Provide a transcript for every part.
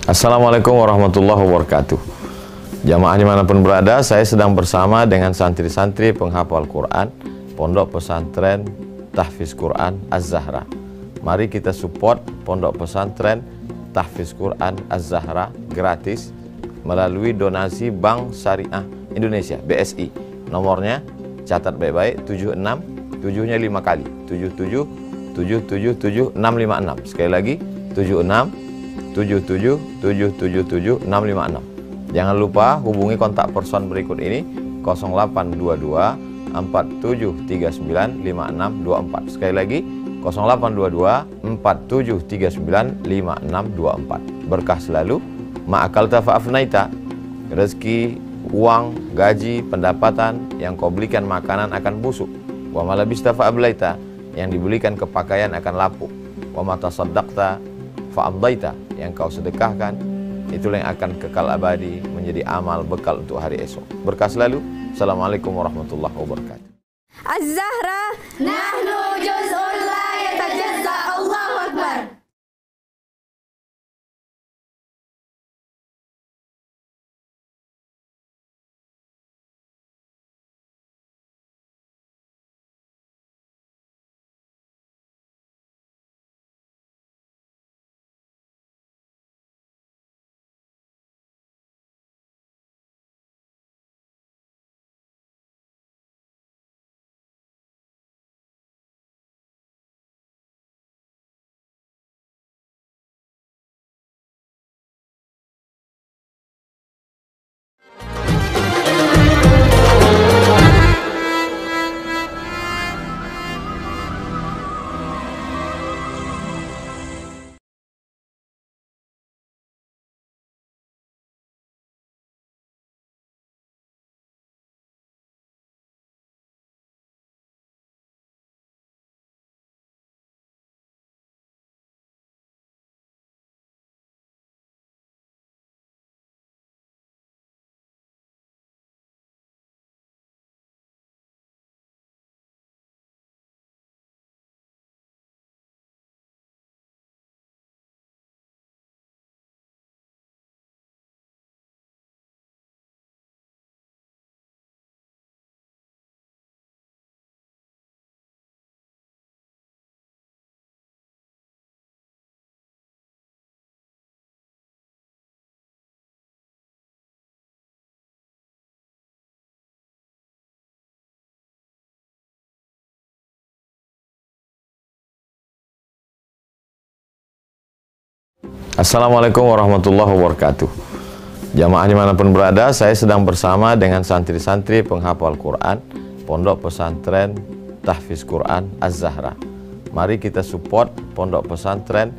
Assalamualaikum warahmatullahi wabarakatuh. Jamaah dimanapun berada, saya sedang bersama dengan santri-santri penghafal Quran Pondok Pesantren Tahfiz Quran Az-Zahra. Mari kita support Pondok Pesantren Tahfiz Quran Az-Zahra gratis melalui donasi Bank Syariah Indonesia (BSI). Nomornya catat baik-baik, 76, 7-nya 5 kali, 77 777 656. Sekali lagi, 76 77 777 656. Jangan lupa hubungi kontak person berikut ini 0822 4739 5624. Sekali lagi 0822 4739 5624. Berkah selalu, ma'akalta fa'afnaita. Rezeki, uang, gaji, pendapatan yang kau belikan makanan akan busuk. Wa malabista fa'ablaita, yang dibelikan kepakaian akan lapuk. Wa mata saddaqta fa'amdaita, yang kau sedekahkan itulah yang akan kekal abadi menjadi amal bekal untuk hari esok. Berkah selalu. Assalamualaikum warahmatullahi wabarakatuh. Az-Zahra nahnu juz'un la yatajazza. Allahu Akbar. Assalamualaikum warahmatullahi wabarakatuh. Jamaah dimanapun berada, saya sedang bersama dengan santri-santri penghafal Quran Pondok Pesantren Tahfiz Quran Az-Zahra. Mari kita support Pondok Pesantren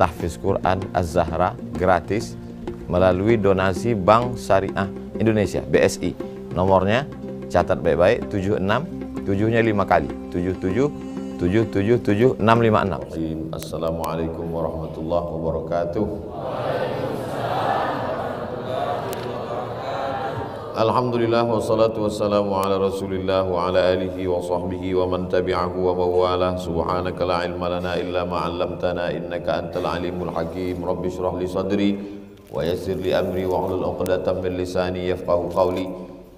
Tahfiz Quran Az-Zahra gratis melalui donasi Bank Syariah Indonesia (BSI). Nomornya catat baik-baik, 76, 7-nya 5 kali, 77 777 656. Assalamualaikum warahmatullahi wabarakatuh. Alhamdulillah wassalatu wassalamu ala Rasulillah wa ala alihi wa sahbihi wa man tabi'ahu wa mawalah. Subhanaka la ilma lana illa ma 'allamtana innaka antal alimul hakim. Rabbi shrah li sadri wa yassir li amri wa hlul 'uqdatam min lisani yafqahu qawli.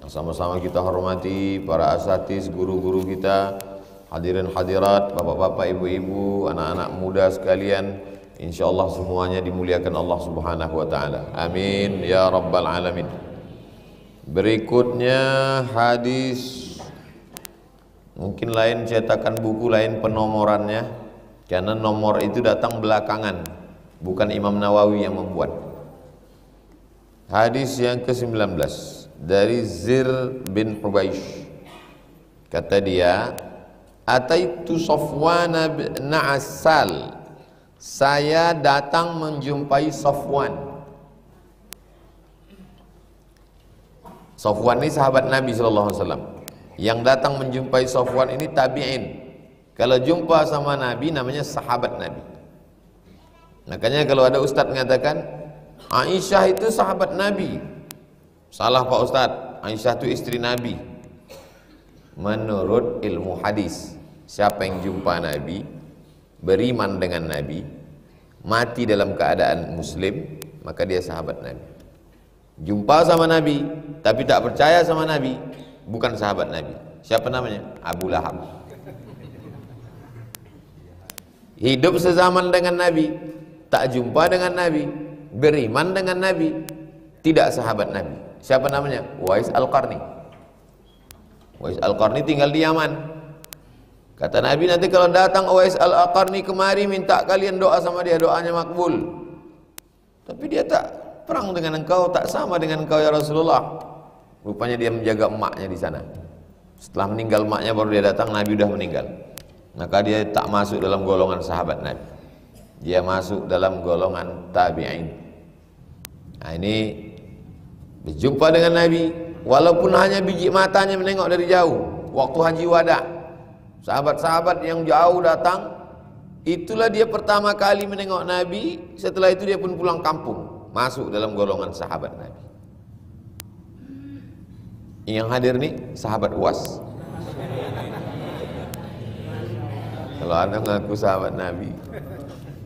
Yang sama-sama kita hormati para asatiz, guru-guru kita, hadirin hadirat, bapak-bapak, ibu-ibu, anak-anak muda sekalian, insyaallah semuanya dimuliakan Allah Subhanahu wa taala. Amin ya rabbal alamin. Berikutnya hadis, mungkin lain cetakan buku, lain penomorannya, karena nomor itu datang belakangan, bukan Imam Nawawi yang membuat. Hadis yang ke-19 dari Zir bin Hubaish. Kata dia, Ataitu Safwan bin Asal, saya datang menjumpai Safwan. Safwan ini sahabat Nabi SAW. Yang datang menjumpai Safwan ini tabi'in. Kalau jumpa sama Nabi namanya sahabat Nabi. Makanya kalau ada ustaz mengatakan Aisyah itu sahabat Nabi, salah Pak Ustaz. Aisyah itu istri Nabi. Menurut ilmu hadis, siapa yang jumpa Nabi, beriman dengan Nabi, mati dalam keadaan muslim, maka dia sahabat Nabi. Jumpa sama Nabi tapi tak percaya sama Nabi, bukan sahabat Nabi. Siapa namanya? Abu Lahab. Hidup sezaman dengan Nabi, tak jumpa dengan Nabi, beriman dengan Nabi, tidak sahabat Nabi. Siapa namanya? Uwais Al-Qarni. Uwais Al-Qarni tinggal di Yaman. Kata Nabi, nanti kalau datang Uwais Al-Qarni kemari, minta kalian doa sama dia, doanya makbul. Tapi dia tak perang dengan engkau, tak sama dengan engkau ya Rasulullah. Rupanya dia menjaga emaknya di sana. Setelah meninggal emaknya baru dia datang, Nabi sudah meninggal. Maka dia tak masuk dalam golongan sahabat Nabi. Dia masuk dalam golongan tabi'in. Nah, ini berjumpa dengan Nabi, walaupun hanya biji matanya menengok dari jauh. Waktu haji wada, sahabat-sahabat yang jauh datang, itulah dia pertama kali menengok Nabi. Setelah itu dia pun pulang kampung, masuk dalam golongan sahabat Nabi. Yang hadir nih sahabat UAS. Kalau anda mengaku sahabat Nabi,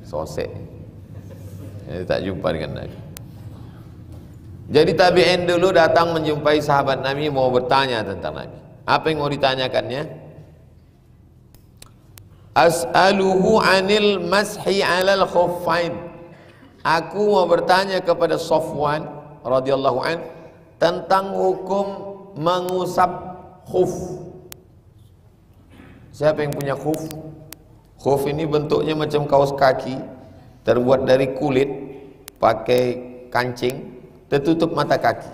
sosek, jadi tak jumpa dengan Nabi. Jadi tabi'in dulu datang menjumpai sahabat Nabi, mau bertanya tentang Nabi. Apa yang mau ditanyakannya? As'aluhu anil mashi 'alal khuffain. Aku mau bertanya kepada Safwan radhiyallahu an tentang hukum mengusap khuf. Siapa yang punya khuf? Khuf ini bentuknya macam kaos kaki, terbuat dari kulit, pakai kancing, tertutup mata kaki.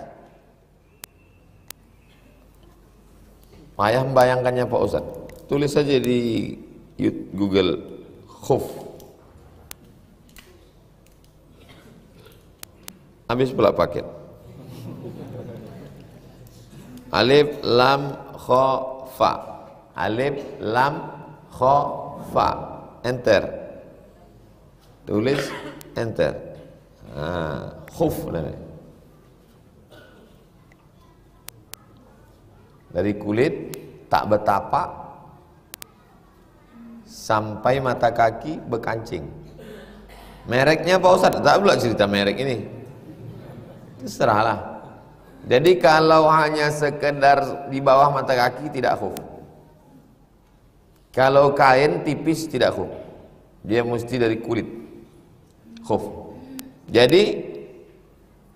Payah membayangkannya Pak Ustaz. Tulis saja di Google khuf. Habis pula paket. Alif lam kha fa. Alif lam kha fa. Enter. Tulis enter. Khuf namanya. Dari kulit tak bertapak sampai mata kaki berkancing. Mereknya Pak Ustaz, tak pula cerita merek ini. Terserahlah. Jadi kalau hanya sekedar di bawah mata kaki tidak khuf. Kalau kain tipis tidak khuf. Dia mesti dari kulit. Khuf. Jadi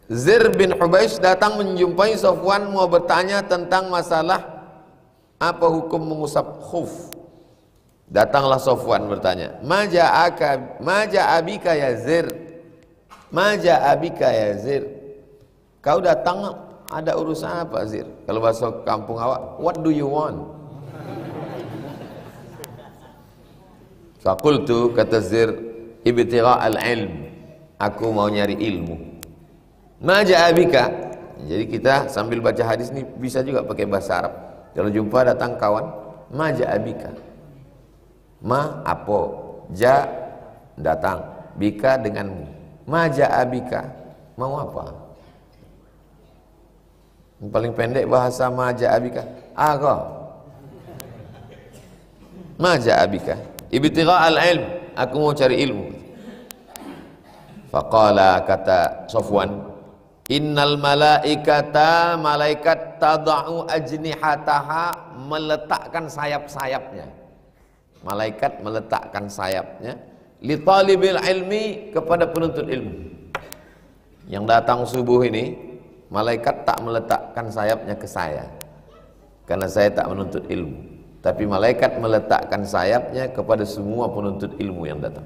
Zir bin Hubaish datang menjumpai Safwan, mau bertanya tentang masalah apa hukum mengusap khuf. Datanglah Safwan bertanya, Maja abika ya Zir? Maja abika ya Zir? Kau datang ada urusan apa Zir? Kalau bahasa kampung awak, what do you want? Faqultu, kata Zir, ibtigha al-ilm. Aku mau nyari ilmu. Maja abika. Jadi kita sambil baca hadis ini bisa juga pakai bahasa Arab. Kalau jumpa datang kawan, maja abika. Ma apo, ja datang, bika denganmu. Maja abika, mau apa? Yang paling pendek bahasa maja abika. Aga. Maja abika. Ibtigha al-ilm. Aku mau cari ilmu. Faqala, kata Safwan, innal malaikata, malaikat tada'u ajnihataha, meletakkan sayap-sayapnya. Malaikat meletakkan sayapnya li talibil ilmi, kepada penuntut ilmu. Yang datang subuh ini, malaikat tak meletakkan sayapnya ke saya, karena saya tak menuntut ilmu. Tapi malaikat meletakkan sayapnya kepada semua penuntut ilmu yang datang.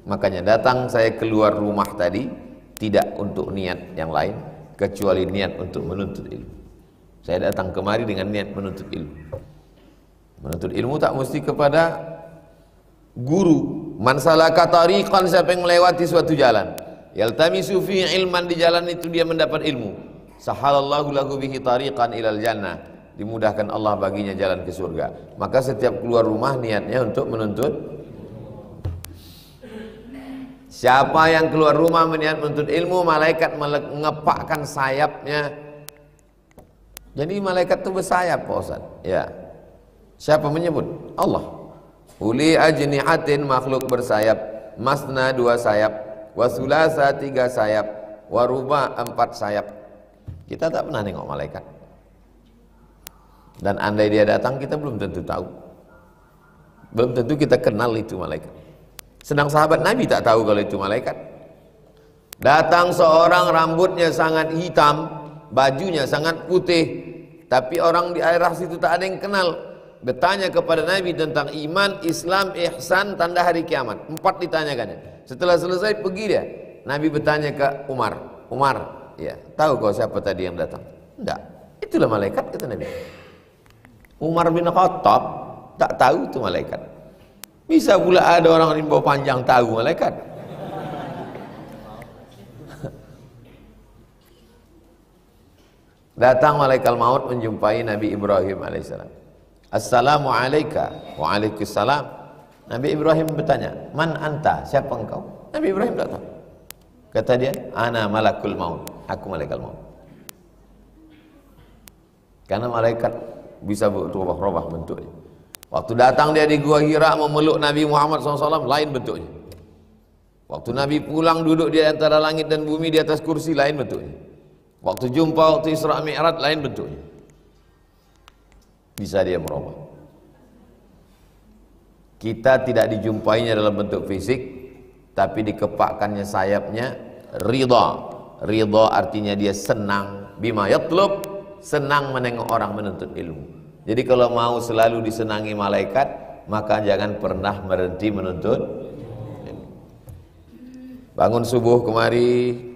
Makanya datang saya keluar rumah tadi tidak untuk niat yang lain kecuali niat untuk menuntut ilmu. Saya datang kemari dengan niat menuntut ilmu. Menuntut ilmu tak mesti kepada guru. Man salaka tariqan, siapa yang melewati suatu jalan, yaltamisu fi ilman, di jalan itu dia mendapat ilmu, sahalallahu lahu bihi tariqan ilal jannah, dimudahkan Allah baginya jalan ke surga. Maka setiap keluar rumah niatnya untuk menuntut. Siapa yang keluar rumah meniat menuntut ilmu, malaikat mengepakkan sayapnya. Jadi malaikat itu bersayap Pak Ustaz. Ya. Siapa menyebut? Allah. Uli ajnihatin, makhluk bersayap. Masna, 2 sayap. Wasulasa, 3 sayap. waruba 4 sayap. Kita tak pernah nengok malaikat. Dan andai dia datang kita belum tentu tahu. Belum tentu kita kenal itu malaikat. Sedang sahabat Nabi tak tahu kalau itu malaikat. Datang seorang rambutnya sangat hitam, bajunya sangat putih, tapi orang di daerah situ tak ada yang kenal. Bertanya kepada Nabi tentang iman, Islam, ihsan, tanda hari kiamat. 4 ditanyakannya. Setelah selesai pergi dia. Nabi bertanya ke Umar, ya, tahu kau siapa tadi yang datang? Enggak, itulah malaikat, kata Nabi. Umar bin Khattab tak tahu itu malaikat. Bisa pula ada orang rimba panjang tahu malaikat. Datang malaikat maut menjumpai Nabi Ibrahim alaihissalam. Assalamualaikum. Waalaikumsalam. Nabi Ibrahim bertanya, man anta? Siapa engkau? Nabi Ibrahim tak tahu. Kata dia, ana malakul maut. Aku malaikat maut. Karena malaikat bisa berubah-ubah bentuknya. Waktu datang dia di Gua Hira memeluk Nabi Muhammad SAW, lain bentuknya. Waktu Nabi pulang duduk di antara langit dan bumi di atas kursi, lain bentuknya. Waktu jumpa, waktu Isra Mi'raj, lain bentuknya. Bisa dia merubah. Kita tidak dijumpainya dalam bentuk fisik, tapi dikepakkannya sayapnya ridha. Ridha artinya dia senang bima yatlub, senang menengok orang menuntut ilmu. Jadi kalau mau selalu disenangi malaikat, maka jangan pernah berhenti menuntut ilmu. Bangun subuh kemari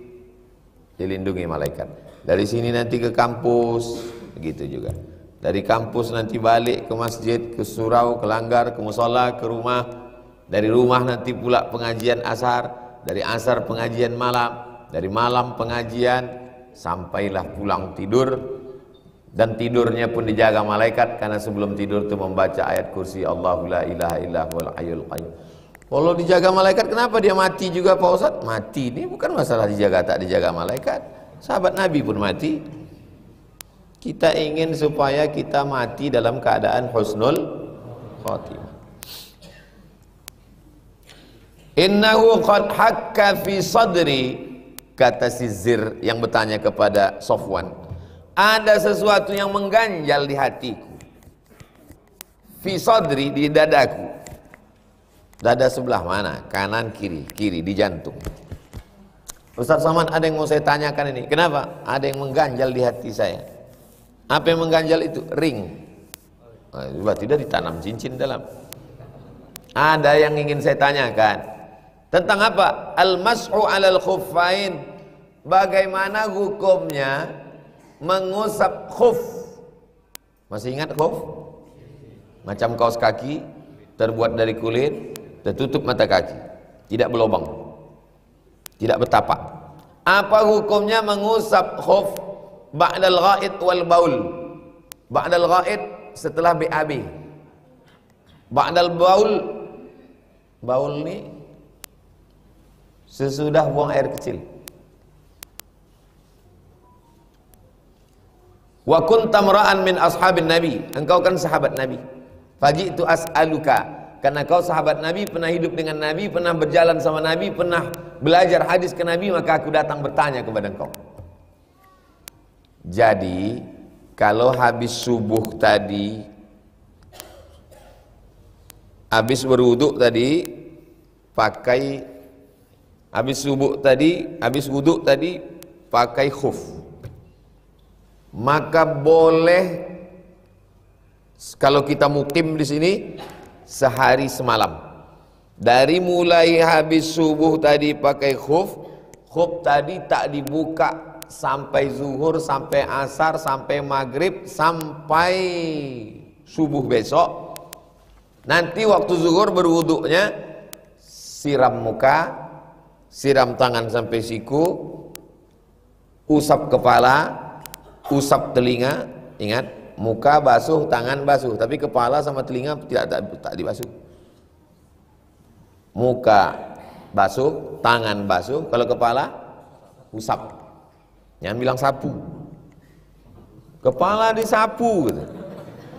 dilindungi malaikat. Dari sini nanti ke kampus, begitu juga. Dari kampus nanti balik ke masjid, ke surau, ke langgar, ke musola, ke rumah. Dari rumah nanti pula pengajian asar, dari asar pengajian malam, dari malam pengajian, sampailah pulang tidur. Dan tidurnya pun dijaga malaikat, karena sebelum tidur itu membaca ayat kursi Allahu la ilaha illa huwal hayyul qayyum. Kalau dijaga malaikat, kenapa dia mati juga Pak Ustaz? Mati ini bukan masalah dijaga tak dijaga malaikat. Sahabat Nabi pun mati. Kita ingin supaya kita mati dalam keadaan husnul khatimah. Innahu qad hakka fi sadri, kata si Zir yang bertanya kepada Sofwan, ada sesuatu yang mengganjal di hatiku. Fi sadri, di dadaku. Dada sebelah mana? Kanan, kiri. Kiri, di jantung. Ustaz Saman, ada yang mau saya tanyakan ini. Kenapa? Ada yang mengganjal di hati saya. Apa yang mengganjal itu? Ring. Berarti tidak ditanam cincin dalam. Ada yang ingin saya tanyakan. Tentang apa? Al-mas'u 'alal khuffain. Bagaimana hukumnya mengusap khuf? Masih ingat khuf? Macam kaos kaki, terbuat dari kulit, tertutup mata kaki, tidak berlubang, tidak bertapak. Apa hukumnya mengusap khuf ba'dal ghaid wal baul? Ba'dal ghaid setelah BAB, ba'dal baul, baul ni sesudah buang air kecil. Wa kunta mar'an min ashabin nabi, engkau kan sahabat Nabi. Faji'tu as'aluka, karena kau sahabat Nabi, pernah hidup dengan Nabi, pernah berjalan sama Nabi, pernah belajar hadis ke Nabi, maka aku datang bertanya kepada engkau. Jadi kalau habis subuh tadi, habis berwuduk tadi, pakai, habis subuh tadi, habis wuduk tadi pakai khuf, maka boleh kalau kita mukim di sini sehari semalam. Dari mulai habis subuh tadi pakai khuf, khuf tadi tak dibuka sampai zuhur, sampai asar, sampai maghrib, sampai subuh besok. Nanti waktu zuhur berwuduknya siram muka, siram tangan sampai siku, usap kepala, usap telinga. Ingat, muka basuh, tangan basuh, tapi kepala sama telinga tak dibasuh. Muka basuh, tangan basuh, kalau kepala usap. Jangan bilang sapu. Kepala disapu gitu.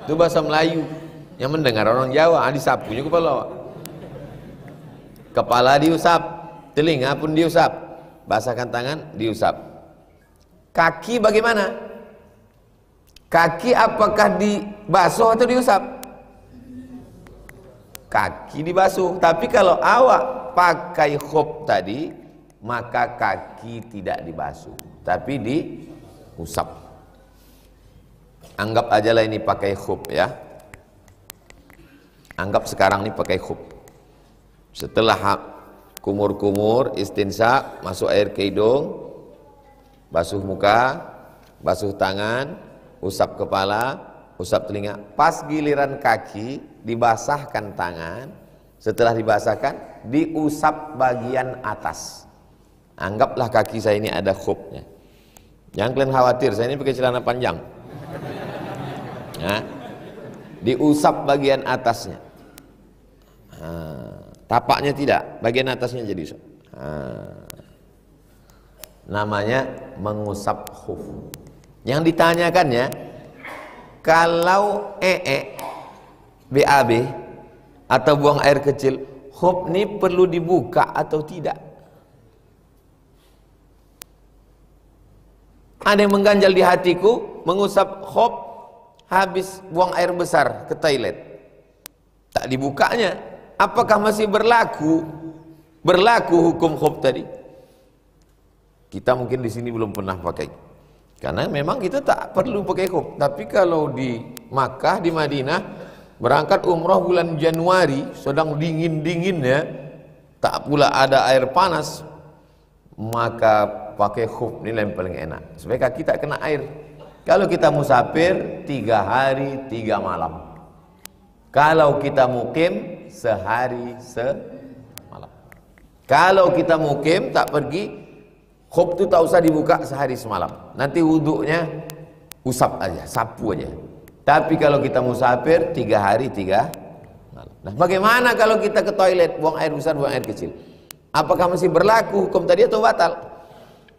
Itu bahasa Melayu. Yang mendengar orang Jawa, disapunya kepala. Kepala diusap, telinga pun diusap. basahkan tangan, diusap. Kaki bagaimana? Kaki apakah dibasuh atau diusap? Kaki dibasuh. Tapi kalau awak pakai khuf tadi, maka kaki tidak dibasuh, tapi diusap. Anggap aja lah ini pakai khuf ya. Anggap sekarang ini pakai khuf. Setelah kumur-kumur, istinsya, masuk air ke hidung, basuh muka, basuh tangan, usap kepala, usap telinga. Pas giliran kaki, dibasahkan tangan. Setelah dibasahkan, diusap bagian atas. Anggaplah kaki saya ini ada khufnya. Jangan kalian khawatir, saya ini pakai celana panjang. Nah, diusap bagian atasnya. Tapaknya tidak, bagian atasnya jadi usap. Namanya mengusap khuf. Yang ditanyakan ya, kalau BAB atau buang air kecil, khuf ini perlu dibuka atau tidak? Ada yang mengganjal di hatiku, mengusap khuf habis buang air besar ke toilet, tak dibukanya. Apakah masih berlaku hukum khuf tadi? Kita mungkin di sini belum pernah pakai, karena memang kita tak perlu pakai khuf. Tapi kalau di Makkah, di Madinah, berangkat umroh bulan Januari, sedang dingin-dinginnya, tak pula ada air panas, maka pakai khuf ini yang paling enak, supaya kaki tak kena air. Kalau kita musafir 3 hari 3 malam. Kalau kita mukim sehari semalam. Kalau kita mukim tak pergi, khuf itu tak usah dibuka sehari semalam. Nanti wuduknya usap aja, sapu aja. Tapi kalau kita musafir 3 hari 3 malam. Nah, bagaimana kalau kita ke toilet, buang air besar, buang air kecil? Apakah masih berlaku hukum tadi atau batal?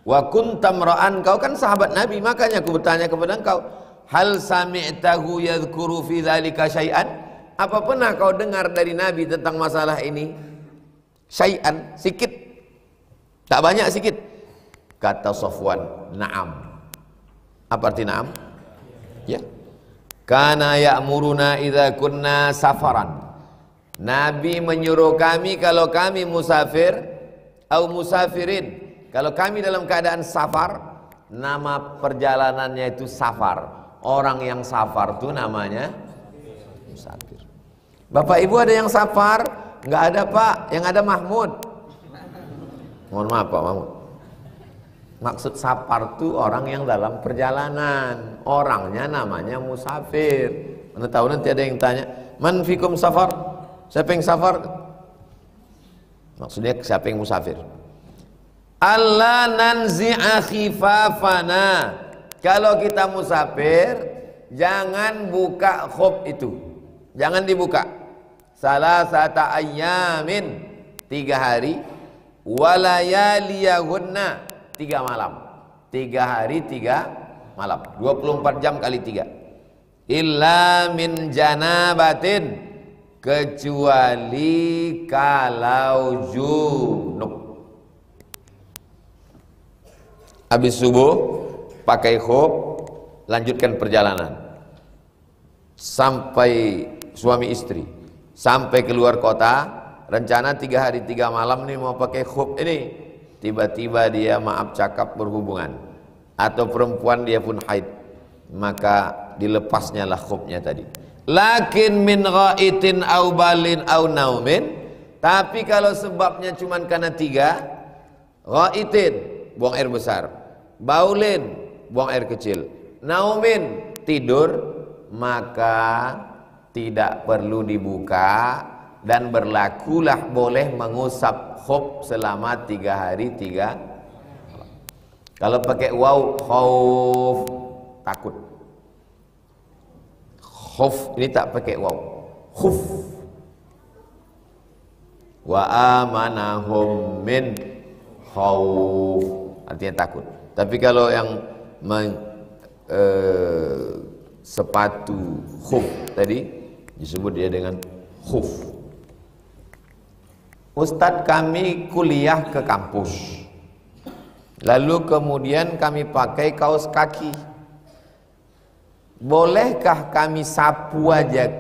Wa kuntam ra'an, kau kan sahabat Nabi, makanya aku bertanya kepada engkau, hal sami'tahu yadhkuru fi dzalika syai'an? Apa pernah kau dengar dari Nabi tentang masalah ini? Syai'an, sikit. Tak banyak, sikit. Kata Safwan, na'am. Apa arti na'am? Ya. Kana ya'muruna idza kunna safaran. Nabi menyuruh kami kalau kami musafir atau musafirin. Kalau kami dalam keadaan safar, nama perjalanannya itu safar. Orang yang safar itu namanya musafir. Bapak Ibu ada yang safar? Enggak ada Pak, yang ada Mahmud. Mohon maaf Pak Mahmud. Maksud safar itu orang yang dalam perjalanan. Orangnya namanya musafir. Mana tahu nanti ada yang tanya, man fikum safar? Siapa yang safar? Maksudnya siapa yang musafir? Allah nanzi'a khifafana. Kalau kita musafir, jangan buka khuf itu. Jangan dibuka. Salasata ayyamin, 3 hari, walayaliyahunna, 3 malam. 3 hari 3 malam. 24 jam kali 3. Illa min janabatin, kecuali kalau junub. Habis subuh pakai khuf, lanjutkan perjalanan sampai suami istri, sampai keluar kota, rencana 3 hari 3 malam nih mau pakai khuf ini, tiba-tiba dia maaf cakap berhubungan, atau perempuan dia pun haid, maka dilepasnya lah khufnya tadi. Lakin min ghaitin au balin au naumin. Tapi kalau sebabnya cuman karena 3, ghaitin, buang air besar, baulin, buang air kecil, naumin, tidur, maka tidak perlu dibuka dan berlakulah boleh mengusap khuf selama 3 hari 3 malam. Kalau pakai waw, khauf, takut. Khuf ini tak pakai waw, khuf. Wa amanahum min khauf, artinya takut. Tapi kalau yang sepatu khuf tadi disebut dia dengan khuf. Ustadz kami kuliah ke kampus, Lalu kemudian kami pakai kaos kaki. Bolehkah kami sapu aja,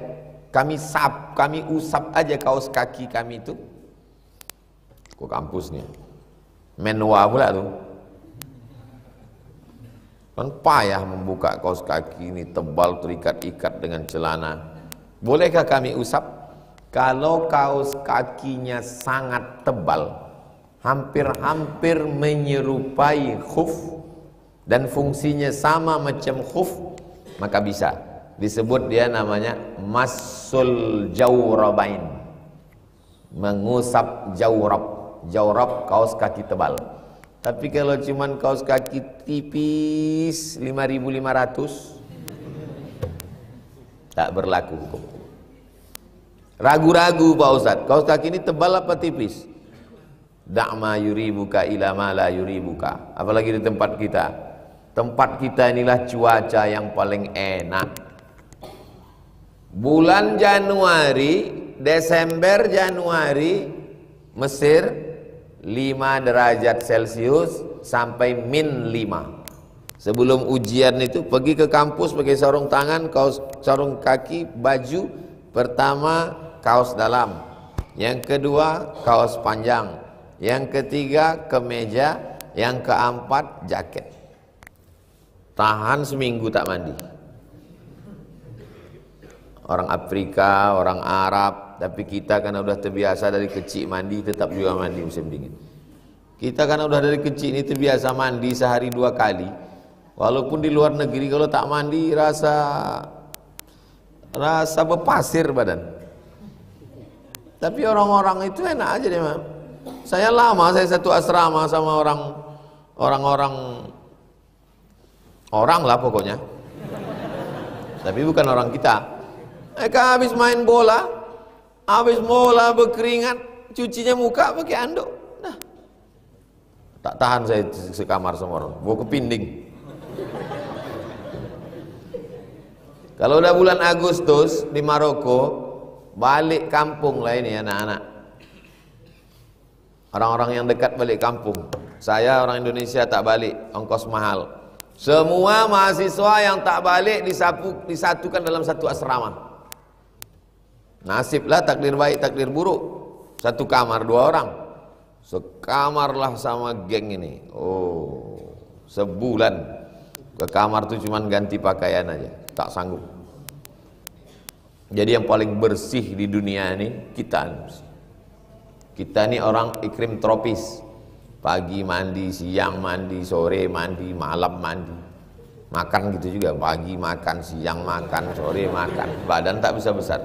kami usap aja kaos kaki kami itu? Kok kampusnya menua pula tuh. Kan payah membuka kaos kaki ini, tebal, terikat-ikat dengan celana. Bolehkah kami usap? Kalau kaos kakinya sangat tebal, hampir-hampir menyerupai khuf dan fungsinya sama macam khuf, maka bisa disebut dia namanya masul jawrabain, mengusap jawrab. Jawrab kaos kaki tebal. Tapi kalau cuman kaos kaki tipis 5.500 tak berlaku hukum. Ragu-ragu Pak Ustadz, kaos kaki ini tebal apa tipis? Da'ma yuribuka ila ma la yuribuka. Apalagi di tempat kita. Tempat kita inilah cuaca yang paling enak. Bulan Januari, Desember, Januari, Mesir 5 derajat Celcius sampai -5. Sebelum ujian itu pergi ke kampus pakai sarung tangan, kaos, sarung kaki, baju. Pertama kaos dalam, yang kedua kaos panjang, yang ketiga kemeja, yang keempat jaket. Tahan seminggu tak mandi. Orang Afrika, orang Arab, tapi kita karena udah terbiasa dari kecil mandi, tetap juga mandi musim dingin. Kita karena udah dari kecil ini terbiasa mandi sehari 2 kali. Walaupun di luar negeri kalau tak mandi rasa berpasir badan. Tapi orang-orang itu enak aja deh, Mam. Saya satu asrama sama orang lah pokoknya. Tapi bukan orang kita. Mereka habis main bola, berkeringat, cucinya muka pakai anduk. Nah, tak tahan saya sekamar sama orang, bawa kepinding. Kalau udah bulan Agustus di Maroko, balik kampung lah ini anak-anak. Orang-orang yang dekat balik kampung. Saya orang Indonesia tak balik, ongkos mahal. Semua mahasiswa yang tak balik disatukan dalam satu asrama. Nasiblah takdir baik takdir buruk. Satu kamar 2 orang. Sekamarlah sama geng ini. Oh, sebulan ke kamar tuh cuman ganti pakaian aja, tak sanggup. Jadi yang paling bersih di dunia ini kita. Kita ini orang iklim tropis. Pagi mandi, siang mandi, sore mandi, malam mandi. Makan gitu juga, pagi makan, siang makan, sore makan. Badan tak bisa besar.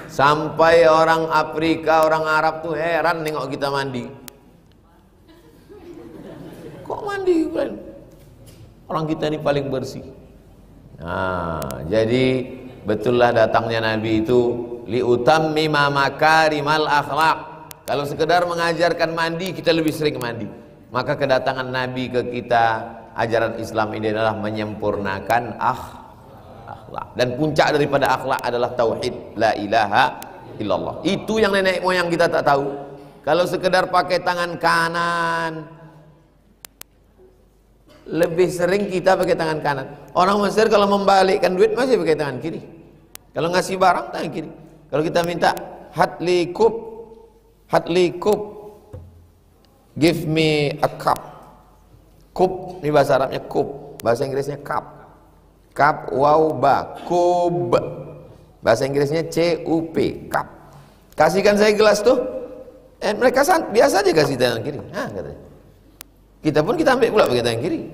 Sampai orang Afrika, orang Arab tuh heran nengok kita mandi. Kok mandi? Orang kita ini paling bersih. Nah, jadi betullah datangnya Nabi itu liutammima makarimal akhlaq. Kalau sekedar mengajarkan mandi, kita lebih sering mandi. Maka kedatangan Nabi ke kita, ajaran Islam ini adalah menyempurnakan akhlak. Dan puncak daripada akhlak adalah tauhid, la ilaha illallah. Itu yang nenek moyang kita tak tahu. Kalau sekedar pakai tangan kanan, lebih sering kita pakai tangan kanan. Orang Mesir kalau membalikkan duit masih pakai tangan kiri. Kalau ngasih barang tangan kiri. Kalau kita minta hatli kub, give me a cup. Kub ini bahasa Arabnya kub, bahasa Inggrisnya cup. Cup, wow, ba, kub. Bahasa Inggrisnya cup, cup. Kasihkan saya gelas tuh. Mereka biasa aja kasih tangan kiri. Nah, katanya. Kita pun kita ambil pula pakai tangan kiri.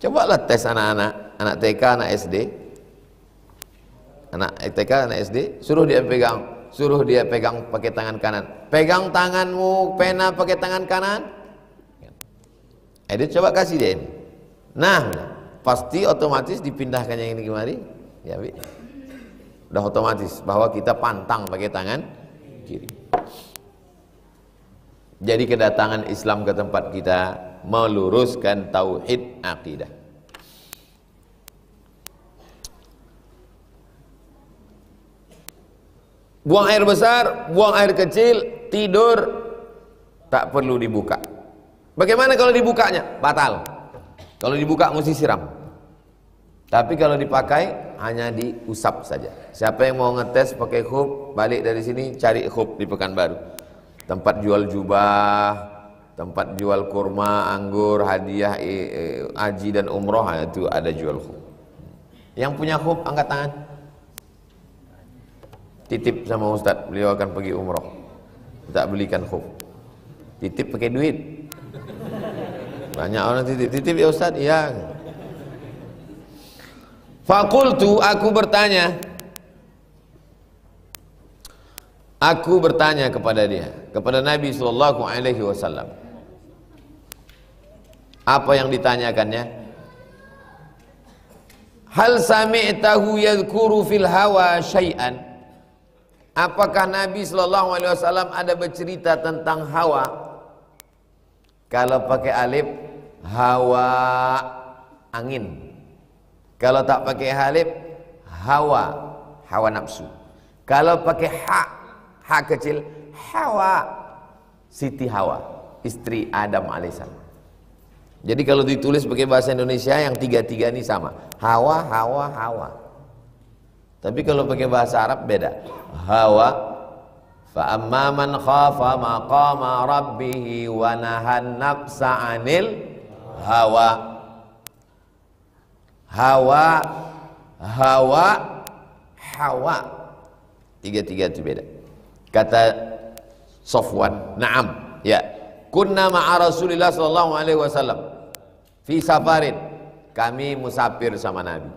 Cobalah tes anak-anak, anak TK, anak SD. Anak TK, anak SD, suruh dia pegang pakai tangan kanan. Pegang tanganmu, pena pakai tangan kanan. Dia coba kasih dia ini. Nah, pasti otomatis dipindahkan yang ini kemari. Ya, Bi. Udah otomatis bahwa kita pantang pakai tangan kiri. Jadi kedatangan Islam ke tempat kita meluruskan tauhid akidah. Buang air besar, buang air kecil, tidur tak perlu dibuka. Bagaimana kalau dibukanya? Batal. Kalau dibuka mesti siram. Tapi kalau dipakai hanya diusap saja. Siapa yang mau ngetes pakai khuf, balik dari sini cari khuf di Pekanbaru. Tempat jual jubah, tempat jual kurma, anggur, hadiah haji dan umroh, itu ada jual khuf. Yang punya khuf angkat tangan. Titip sama Ustadz, beliau akan pergi umroh. Tak belikan khuf. Titip pakai duit. Banyak orang titip ya Ustadz, iya. Fakultu, aku bertanya kepada dia, kepada Nabi Sallallahu Alaihi Wasallam. Apa yang ditanyakannya? Hal sami'tahu yadhkuru fil hawa syai'an? Apakah Nabi Sallallahu Alaihi Wasallam ada bercerita tentang hawa? Kalau pakai alif, hawa angin. Kalau tak pakai alif, hawa nafsu. Kalau pakai ha kecil, Hawa, Siti Hawa, istri Adam alaihissalam. Jadi kalau ditulis pakai bahasa Indonesia yang tiga-tiga ini sama, Hawa. Tapi kalau pakai bahasa Arab beda. Hawa, fa amma man khafa maqama rabbih wa nahan nafsa 'anil hawa. Hawa. Tiga-tiga itu beda. Kata Sofwan, na'am, ya. Kunna ma'a Rasulillah sallallahu alaihi wasallam fi safarin. Kami musafir sama Nabi.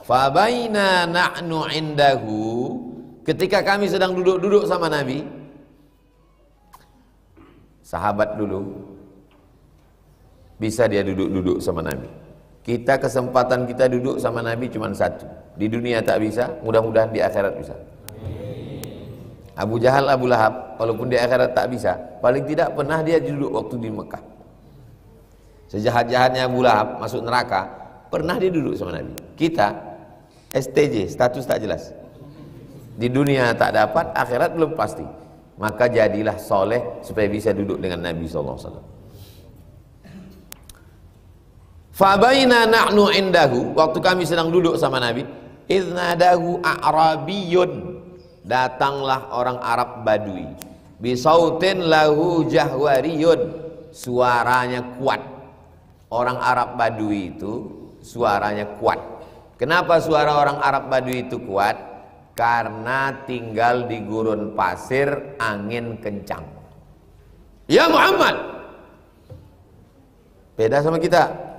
Fa baina nahnu indahu. Ketika kami sedang duduk-duduk sama Nabi, sahabat dulu bisa dia duduk-duduk sama Nabi. Kesempatan kita duduk sama Nabi cuma satu. Di dunia tak bisa, mudah-mudahan di akhirat bisa. Abu Jahal, Abu Lahab, walaupun di akhirat tak bisa, paling tidak pernah dia duduk waktu di Mekah. Sejahat-jahatnya Abu Lahab masuk neraka, pernah dia duduk sama Nabi. Kita STJ, status tak jelas. Di dunia tak dapat, akhirat belum pasti. Maka jadilah soleh supaya bisa duduk dengan Nabi SAW. Fabaina nahnu indahu, waktu kami sedang duduk sama Nabi, idznadahu a'rabiyun, datanglah orang Arab Badui, bisautin lahu jahwariyun, suaranya kuat. Orang Arab Badui itu suaranya kuat. Kenapa suara orang Arab Badui itu kuat? Karena tinggal di gurun pasir, angin kencang. Ya Muhammad, beda sama kita.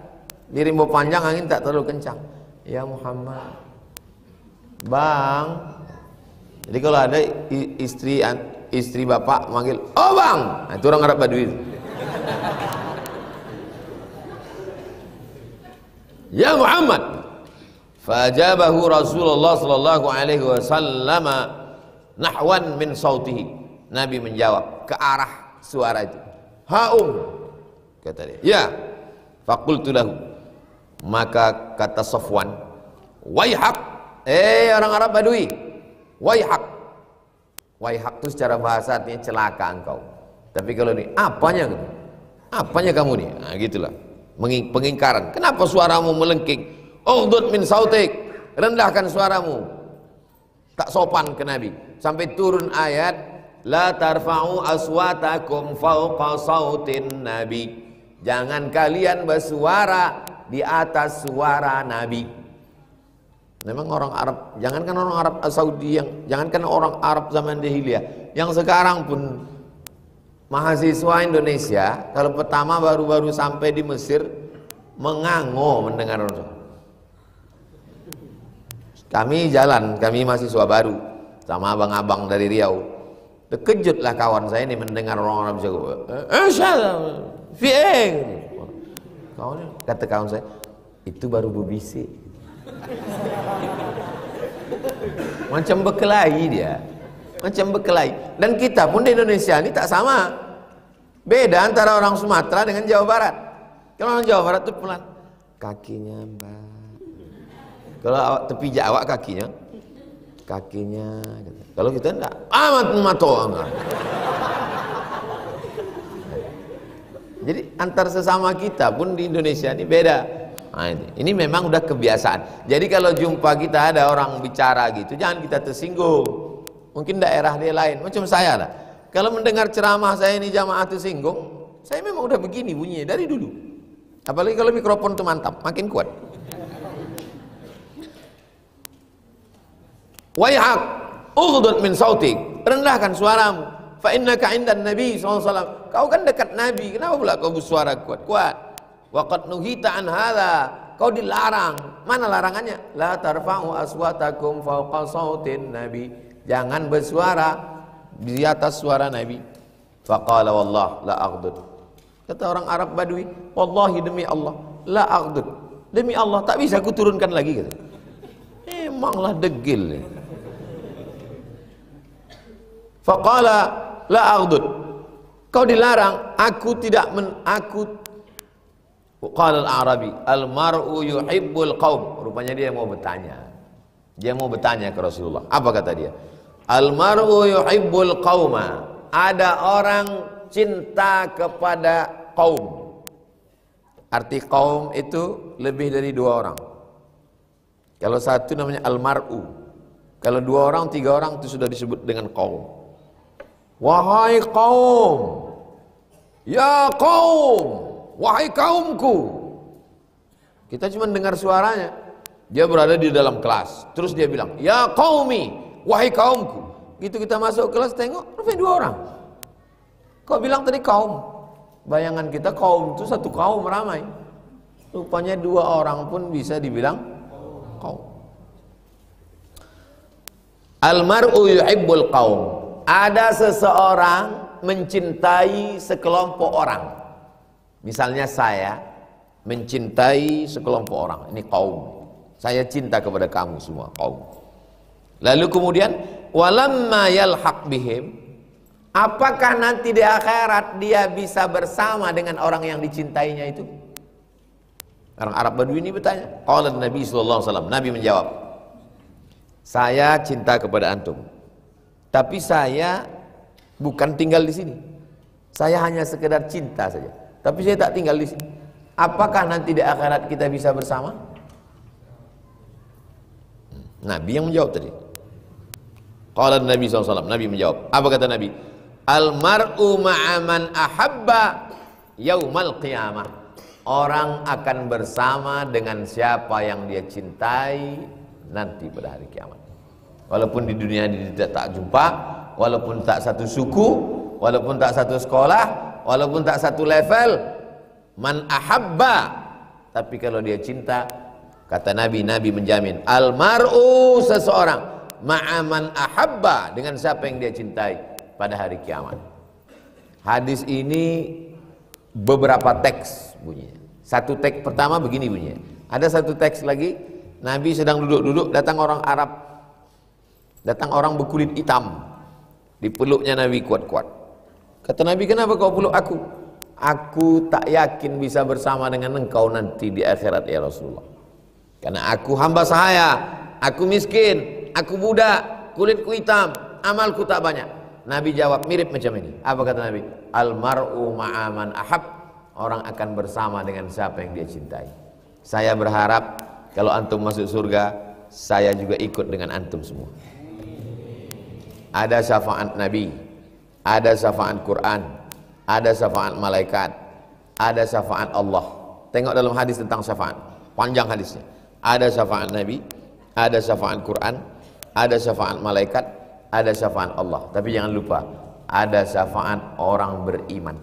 Di rimbo panjang angin tak terlalu kencang. Ya Muhammad, bang. Jadi kalau ada istri bapak manggil, oh bang, nah, itu orang Arab Badui. Ya Muhammad, fajabahu Rasulullah sallallahu alaihi wasallam nahwan min sautihi. Nabi menjawab ke arah suara itu. Kata dia. Ya. Faqultu lahu. Maka kata Safwan, waihak, orang Arab Badui, waihak. Waihak itu secara bahasa artinya celaka engkau. Tapi kalau ini apanya kamu nih? Nah gitulah, pengingkaran. Kenapa suaramu melengking? Ughdud min sautik, rendahkan suaramu. Tak sopan ke Nabi. Sampai turun ayat, la tarfa'u aswatakum fawqa sautin nabi. Jangan kalian bersuara di atas suara Nabi. Memang orang Arab, jangankan orang Arab Saudi, jangankan orang Arab zaman jahiliyah, yang sekarang pun mahasiswa Indonesia kalau pertama baru-baru sampai di Mesir mengango mendengar orang. Kami mahasiswa baru sama abang-abang dari Riau. Terkejutlah kawan saya ini mendengar orang Arab jago. Kata kawan saya, itu baru berbisik. Macam berkelahi dia, macam berkelahi. Dan kita pun di Indonesia ini tak sama. Beda antara orang Sumatera dengan Jawa Barat. Kalau orang Jawa Barat itu pelan, kakinya mbak. Kalau tepi Jawa kakinya. Kalau kita enggak, amat mato. Jadi antar sesama kita pun di Indonesia ini beda. Nah, ini memang udah kebiasaan. Jadi kalau jumpa kita ada orang bicara gitu, jangan kita tersinggung. Mungkin daerah dia lain, macam saya lah. Kalau mendengar ceramah saya ini jamaah tersinggung, saya memang udah begini bunyinya dari dulu. Apalagi kalau mikrofon itu mantap, makin kuat. Waihak, ughdud min sautik, rendahkan suaramu. Fa innaka indan Nabi SAW. Kau kan dekat Nabi, kenapa pula kau bersuara kuat-kuat? Wa qad nuhita an hadza, kau dilarang. Mana larangannya? La tarfa'u aswatakum fawqa sautin Nabi. Jangan bersuara di atas suara Nabi. Faqala wallah la aghdud. Kata orang Arab Badui, wallahi demi Allah, la aghdud. Demi Allah tak bisa aku turunkan lagi kata. Emanglah degil. Faqala la aghdud. Kau dilarang, aku tidak Qala al-Arabi, al-mar'u yuhibbul qaum. Rupanya dia mau bertanya. Dia mau bertanya ke Rasulullah. Apa kata dia? Al-mar'u yuhibbul qauma. Ada orang cinta kepada kaum. Arti kaum itu lebih dari 2 orang. Kalau satu namanya al-mar'u. Kalau 2 orang, 3 orang itu sudah disebut dengan kaum. Wahai kaum, ya kaum, wahai kaumku. Kita cuma dengar suaranya. Dia berada di dalam kelas. Terus dia bilang, ya qaumi, wahai kaumku. Gitu kita masuk kelas tengok, rupanya 2 orang. Kau bilang tadi kaum. Bayangan kita kaum itu satu kaum ramai. Rupanya 2 orang pun bisa dibilang kaum. Al-mar'u yuhibbul qaum. Ada seseorang mencintai sekelompok orang. Misalnya saya mencintai sekelompok orang, ini kaum. Saya cinta kepada kamu semua, kaum. Lalu kemudian walamma yalhaq bihim, apakah nanti di akhirat dia bisa bersama dengan orang yang dicintainya itu? Orang Arab Badui ini bertanya. Qala Nabi sallallahu alaihi wasallam, Nabi menjawab, saya cinta kepada antum. Tapi saya bukan tinggal di sini. Saya hanya sekedar cinta saja. Tapi saya tak tinggal di sini. Apakah nanti di akhirat kita bisa bersama? Nabi yang menjawab tadi. Qala Nabi SAW, Nabi menjawab. Apa kata Nabi? Al-mar'u ma'aman ahabba yaumal qiyamah. Orang akan bersama dengan siapa yang dia cintai nanti pada hari kiamat. Walaupun di dunia ini tidak tak jumpa, walaupun tak satu suku, walaupun tak satu sekolah, walaupun tak satu level, man ahabba, tapi kalau dia cinta, kata Nabi, Nabi menjamin, almar'u, seseorang, ma'aman ahabba, dengan siapa yang dia cintai pada hari kiamat. Hadis ini beberapa teks bunyinya. Satu teks pertama begini bunyinya. Ada satu teks lagi, Nabi sedang duduk-duduk, datang orang Arab, datang orang berkulit hitam, dipeluknya Nabi kuat-kuat. Kata Nabi, kenapa kau peluk aku? Aku tak yakin bisa bersama dengan engkau nanti di akhirat ya Rasulullah. Karena aku hamba sahaya, aku miskin, aku budak, kulitku hitam, amalku tak banyak. Nabi jawab mirip macam ini. Apa kata Nabi? Al-mar'u ma'aman ahab. Orang akan bersama dengan siapa yang dia cintai. Saya berharap kalau antum masuk surga, saya juga ikut dengan antum semua. Ada syafaat Nabi, ada syafaat Quran, ada syafaat malaikat, ada syafaat Allah. Tengok dalam hadis tentang syafaat, panjang hadisnya. Ada syafaat Nabi, ada syafaat Quran, ada syafaat malaikat, ada syafaat Allah. Tapi jangan lupa, ada syafaat orang beriman.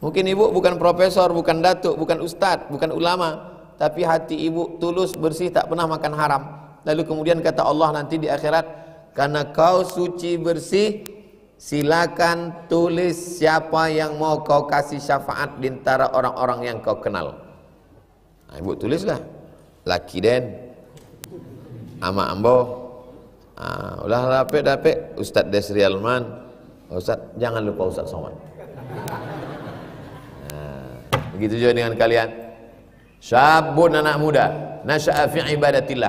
Mungkin ibu bukan profesor, bukan datuk, bukan ustadz, bukan ulama, tapi hati ibu tulus, bersih, tak pernah makan haram. Lalu kemudian kata Allah nanti di akhirat, karena kau suci bersih, silakan tulis siapa yang mau kau kasih syafaat di antara orang-orang yang kau kenal. Nah, ibu tulislah, Laki Den, Ama Ambo, ulah dapet Ustadz Desri Alman, Ustadz jangan lupa Ustadz Somad. Begitu juga dengan kalian. Syabun, anak muda, nasya'a fi ibadatillah.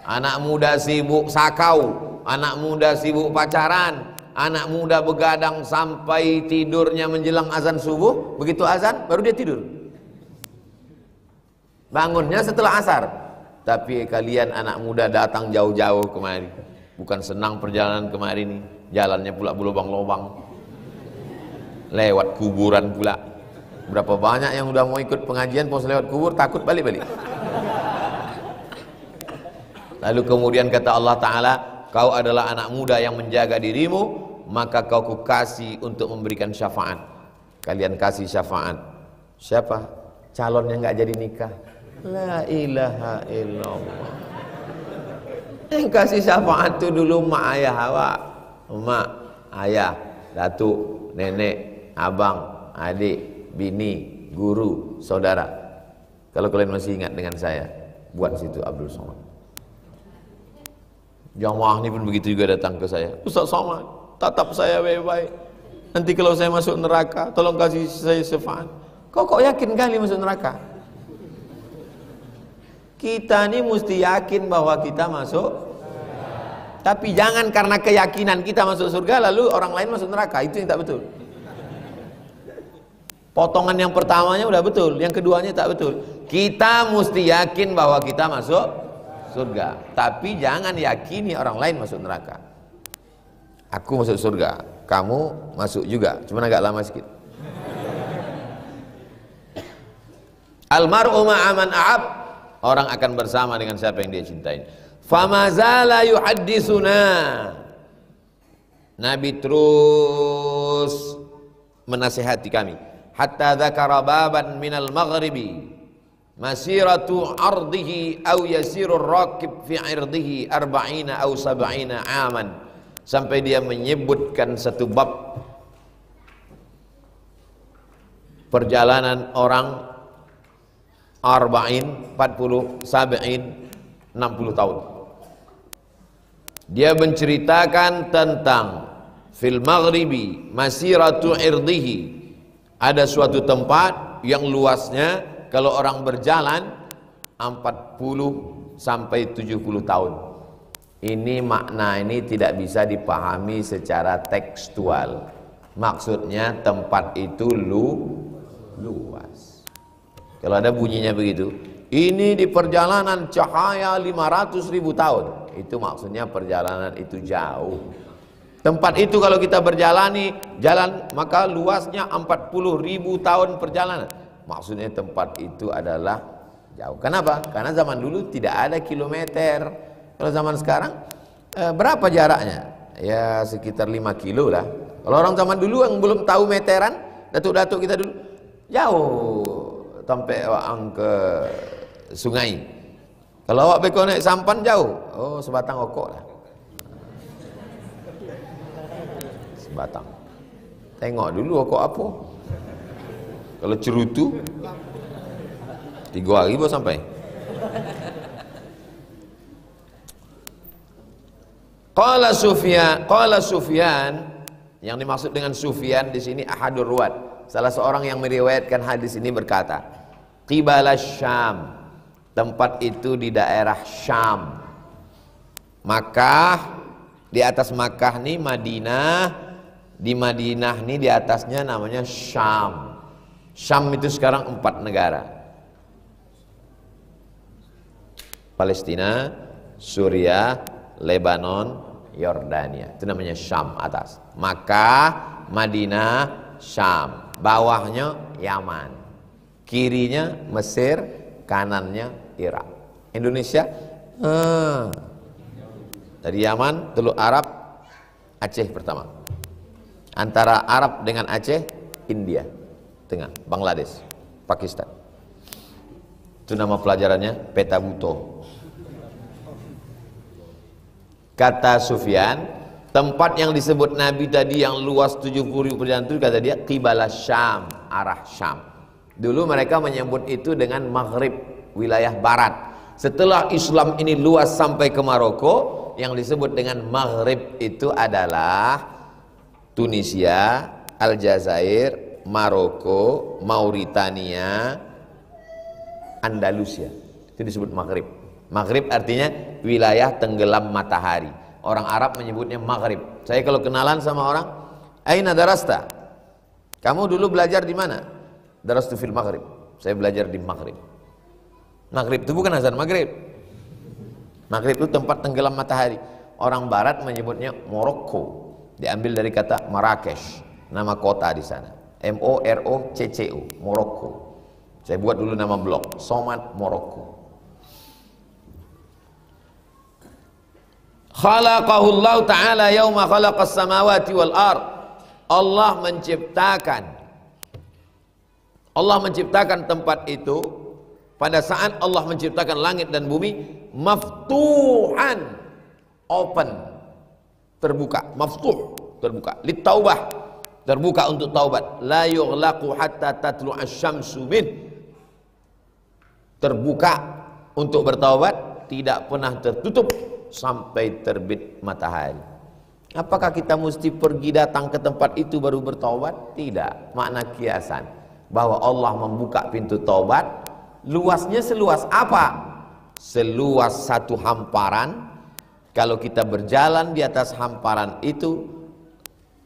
Anak muda sibuk sakau, anak muda sibuk pacaran, anak muda begadang sampai tidurnya menjelang azan subuh, begitu azan baru dia tidur. Bangunnya setelah asar. Tapi kalian anak muda datang jauh-jauh kemari, bukan senang perjalanan kemari nih, jalannya pula berlubang-lubang, lewat kuburan pula. Berapa banyak yang udah mau ikut pengajian pas lewat kubur takut balik-balik. Lalu kemudian kata Allah Ta'ala, kau adalah anak muda yang menjaga dirimu, maka kau kukasih untuk memberikan syafaat. Kalian kasih syafaat. Siapa? Calon yang nggak jadi nikah. La ilaha illallah. Yang kasih syafaat itu dulu mak ayah awak. Mak, ayah, datuk, nenek, abang, adik, bini, guru, saudara. Kalau kalian masih ingat dengan saya, buat situ Abdul Somad. Jamaah ini pun begitu juga datang ke saya. Ustaz Somad, tatap saya baik-baik. Nanti kalau saya masuk neraka, tolong kasih saya syafaat. Kok yakin kali masuk neraka? Kita ini mesti yakin bahwa kita masuk. Tapi jangan karena keyakinan kita masuk surga lalu orang lain masuk neraka. Itu yang tak betul. Potongan yang pertamanya udah betul, yang keduanya tak betul. Kita mesti yakin bahwa kita masuk surga, tapi jangan yakini orang lain masuk neraka. Aku masuk surga, kamu masuk juga, cuma agak lama sedikit. Almar'u ma'aman a'ab, orang akan bersama dengan siapa yang dia cintai. Famazala yuhaddisuna, Nabi terus menasihati kami. Hatta dzakara baban minal maghribi masiratu ardihi aw yasiru rakib fi irdihi 40 aw 70 aman, sampai dia menyebutkan satu bab perjalanan orang 40, 40, 70, 60 tahun. Dia menceritakan tentang fil maghribi masiratu irdihi, ada suatu tempat yang luasnya kalau orang berjalan 40 sampai 70 tahun. Ini makna ini tidak bisa dipahami secara tekstual. Maksudnya tempat itu luas. Kalau ada bunyinya begitu, ini di perjalanan cahaya 500.000 tahun. Itu maksudnya perjalanan itu jauh. Tempat itu kalau kita berjalani jalan, maka luasnya 40.000 tahun perjalanan. Maksudnya tempat itu adalah jauh. Kenapa? Karena zaman dulu tidak ada kilometer. Kalau zaman sekarang berapa jaraknya? Ya sekitar 5 kilo lah. Kalau orang zaman dulu yang belum tahu meteran, datuk-datuk kita dulu, jauh sampai awak ke sungai. Kalau awak beko naik sampan jauh, oh sebatang okok lah. Sebatang. Tengok dulu okok apa. Kalau cerutu 3 hari baru sampai. Qala Sufyan, yang dimaksud dengan Sufyan di sini ahadur ruwat, salah seorang yang meriwayatkan hadis ini berkata, qibala Syam, tempat itu di daerah Syam. Makkah, di atas Makkah nih Madinah, di Madinah nih di atasnya namanya Syam. Syam itu sekarang 4 negara. Palestina, Suriah, Lebanon, Yordania. Itu namanya Syam atas. Makkah, Madinah, Syam. Bawahnya Yaman. Kirinya Mesir, kanannya Irak. Indonesia dari Yaman, Teluk Arab, Aceh pertama. Antara Arab dengan Aceh, India tengah, Bangladesh, Pakistan. Itu nama pelajarannya peta buto. Kata Sufyan, tempat yang disebut Nabi tadi yang luas 70.000 perjalanan itu kata dia qibala Syam, arah Syam. Dulu mereka menyebut itu dengan Maghrib, wilayah barat. Setelah Islam ini luas sampai ke Maroko, yang disebut dengan Maghrib itu adalah Tunisia, Aljazair, Maroko, Mauritania, Andalusia. Itu disebut Maghrib. Maghrib artinya wilayah tenggelam matahari. Orang Arab menyebutnya maghrib. Saya kalau kenalan sama orang, aina darasta? Kamu dulu belajar di mana? Darastu fil maghrib. Saya belajar di maghrib. Maghrib itu bukan azan maghrib. Maghrib itu tempat tenggelam matahari. Orang barat menyebutnya Morocco. Diambil dari kata Marrakesh, nama kota di sana. M-O-R-O-C-C-O, Morocco. Saya buat dulu nama blog, Somad Morocco. Khalaqahullahu ta'ala yauma khalaqas samawati wal ard. Allah menciptakan tempat itu pada saat Allah menciptakan langit dan bumi, maftuhan, open, terbuka, maftuh, terbuka, litaubah, terbuka untuk taubat. La yughlaqu hatta tatlu'asy syamsu min, terbuka untuk bertaubat, tidak pernah tertutup sampai terbit matahari. Apakah kita mesti pergi datang ke tempat itu baru bertaubat? Tidak. Makna kiasan bahwa Allah membuka pintu taubat. Luasnya seluas apa? Seluas satu hamparan. Kalau kita berjalan di atas hamparan itu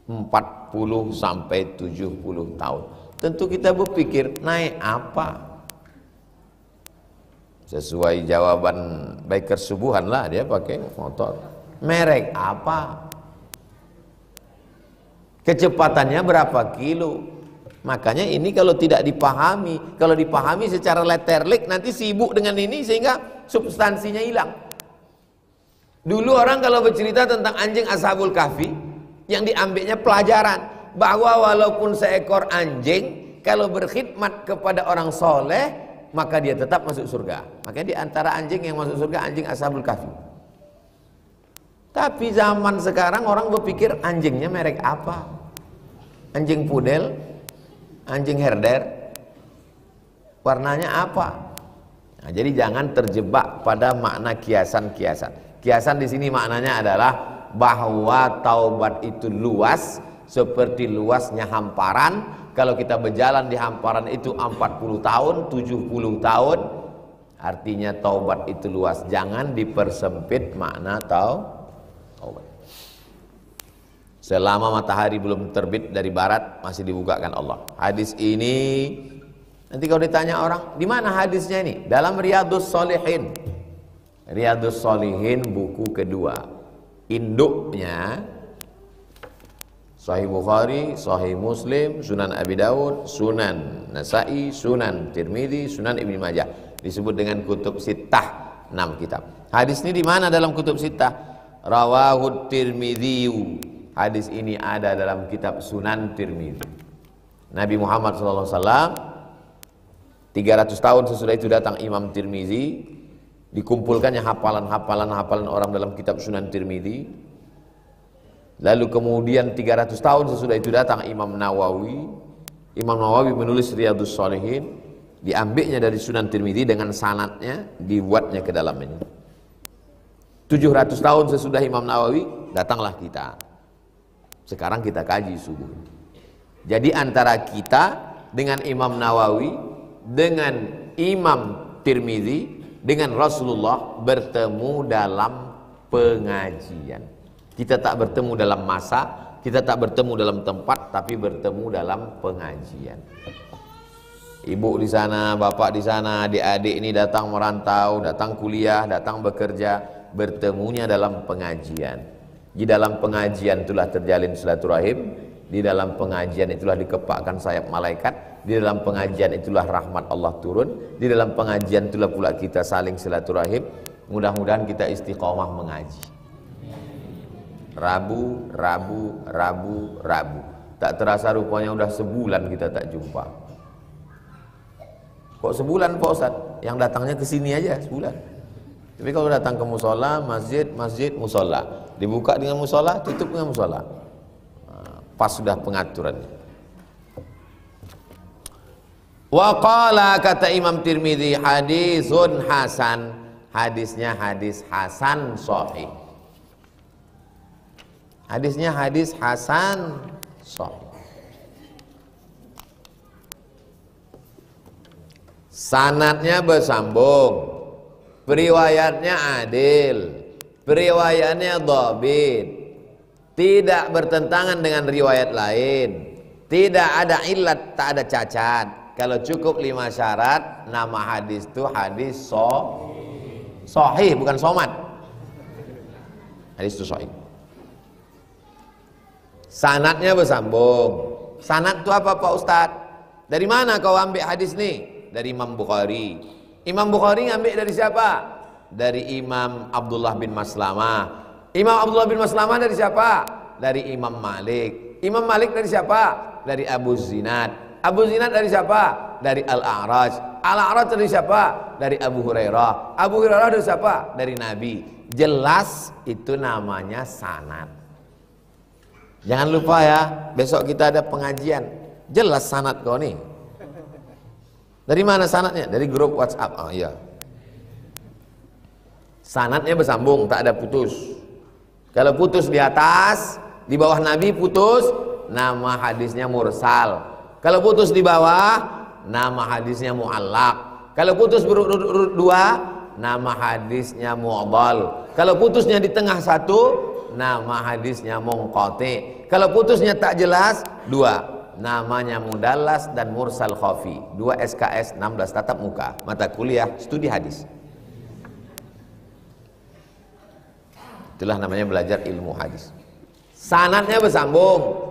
40 sampai 70 tahun. Tentu kita berpikir, naik apa? Sesuai jawaban Bikers Subuhan lah, dia pakai motor. Merek apa? Kecepatannya berapa kilo? Makanya ini kalau tidak dipahami, kalau dipahami secara letterlik, nanti sibuk dengan ini sehingga substansinya hilang. Dulu orang kalau bercerita tentang anjing Ashabul Kahfi, yang diambilnya pelajaran bahwa walaupun seekor anjing kalau berkhidmat kepada orang soleh, maka dia tetap masuk surga. Makanya di antara anjing yang masuk surga, anjing Ashabul Kahfi. Tapi zaman sekarang orang berpikir anjingnya merek apa? Anjing pudel, anjing herder, warnanya apa? Nah, jadi jangan terjebak pada makna kiasan-kiasan. Kiasan di sini maknanya adalah bahwa taubat itu luas seperti luasnya hamparan. Kalau kita berjalan di hamparan itu 40 tahun, 70 tahun, artinya taubat itu luas. Jangan dipersempit makna taubat. Selama matahari belum terbit dari barat, masih dibukakan Allah. Hadis ini nanti kalau ditanya orang, di mana hadisnya ini? Dalam Riyadhus Shalihin. Riyadhus Shalihin buku kedua. Induknya Sahih Bukhari, Sahih Muslim, Sunan Abi Dawud, Sunan Nasa'i, Sunan Tirmidzi, Sunan Ibnu Majah. Disebut dengan kutub sittah, 6 kitab. Hadis ini di mana dalam kutub sittah? Rawahut Tirmidzi. Hadis ini ada dalam kitab Sunan Tirmidzi. Nabi Muhammad SAW 300 tahun sesudah itu datang Imam Tirmidzi, dikumpulkannya hafalan orang dalam kitab Sunan Tirmidzi. Lalu kemudian 300 tahun sesudah itu datang Imam Nawawi. Imam Nawawi menulis Riyadhus Shalihin, diambilnya dari Sunan Tirmidzi dengan sanadnya, dibuatnya ke dalamnya. 700 tahun sesudah Imam Nawawi datanglah kita. Sekarang kita kaji subuh. Jadi antara kita dengan Imam Nawawi, dengan Imam Tirmidzi, dengan Rasulullah bertemu dalam pengajian. Kita tak bertemu dalam masa, kita tak bertemu dalam tempat, tapi bertemu dalam pengajian. Ibu di sana, bapak di sana, adik-adik ini datang merantau, datang kuliah, datang bekerja, bertemunya dalam pengajian. Di dalam pengajian itulah terjalin silaturahim, di dalam pengajian itulah dikepakkan sayap malaikat, di dalam pengajian itulah rahmat Allah turun, di dalam pengajian itulah pula kita saling silaturahim. Mudah-mudahan kita istiqomah mengaji. Rabu, tak terasa rupanya udah sebulan kita tak jumpa. Kok sebulan Pak Ustaz? Yang datangnya ke sini aja sebulan. Tapi kalau datang ke musola, masjid, musola, dibuka dengan musola, tutup dengan musola, pas sudah pengaturannya. Wa qala, kata Imam Tirmidzi, hadisun hasan, hadisnya hadis hasan sahih. Hadisnya hadis hasan sahih. Sanadnya bersambung, periwayatnya adil, periwayatannya dhabit, tidak bertentangan dengan riwayat lain, tidak ada illat, tak ada cacat. Kalau cukup 5 syarat, nama hadis itu hadis sahih, bukan somat. Hadis itu sahih. Sanadnya bersambung. Sanad itu apa Pak Ustadz? Dari mana kau ambil hadis nih? Dari Imam Bukhari. Imam Bukhari ngambil dari siapa? Dari Imam Abdullah bin Maslamah. Imam Abdullah bin Maslamah dari siapa? Dari Imam Malik. Imam Malik dari siapa? Dari Abu Zinad. Abu Zinad dari siapa? Dari Al-A'raj. Al-A'raj dari siapa? Dari Abu Hurairah. Abu Hurairah dari siapa? Dari Nabi. Jelas itu namanya sanad. Jangan lupa ya, besok kita ada pengajian. Jelas sanad kau nih. Dari mana sanadnya? Dari grup WhatsApp. Oh iya. Sanadnya bersambung, tak ada putus. Kalau putus di atas, di bawah Nabi putus, nama hadisnya mursal. Kalau putus di bawah, nama hadisnya mu'allaq. Kalau putus berurut-urut 2, nama hadisnya mu'dhal. Kalau putusnya di tengah 1, nama hadisnya munqati. Kalau putusnya tak jelas, 2, namanya mudallas dan mursal khafi. 2 SKS 16 tatap muka, mata kuliah studi hadis. Itulah namanya belajar ilmu hadis. Sanadnya bersambung,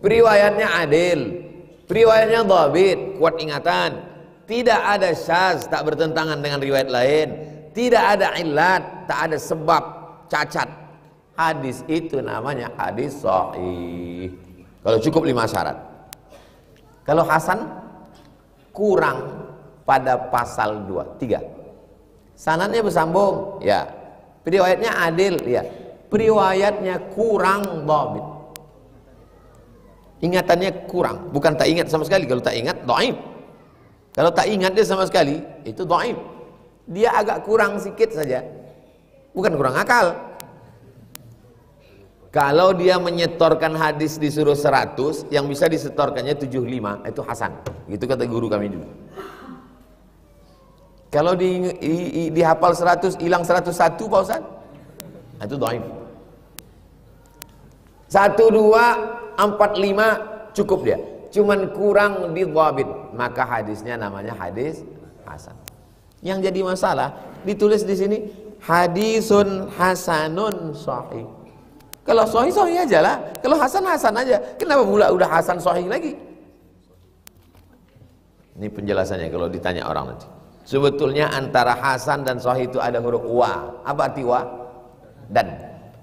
periwayatnya adil, periwayatnya dhabit, kuat ingatan, tidak ada syaz, tak bertentangan dengan riwayat lain, tidak ada illat, tak ada sebab cacat. Hadis itu namanya hadis sahih. Kalau cukup 5 syarat. Kalau hasan kurang pada pasal 2, 3. Sanadnya bersambung, ya. Periwayatnya adil, ya. Periwayatnya kurang dhabit. Ingatannya kurang, bukan tak ingat sama sekali. Kalau tak ingat, dhaif. Kalau tak ingat dia sama sekali, itu dhaif. Dia agak kurang sikit saja. Bukan kurang akal. Kalau dia menyetorkan hadis disuruh 100, yang bisa disetorkannya 75, itu hasan. Itu kata guru kami dulu. Kalau dihafal 100, hilang 101 Pak Ustaz, itu dhaif. 1, 2, 4, 5 cukup dia. Cuman kurang di dhabit, maka hadisnya namanya hadis hasan. Yang jadi masalah ditulis di sini hadisun hasanun sahih. Kalau sahih sahih aja lah, kalau hasan hasan aja. Kenapa pula udah hasan sahih lagi? Ini penjelasannya kalau ditanya orang nanti. Sebetulnya antara hasan dan sahih itu ada huruf wa. Apa arti wa? Dan.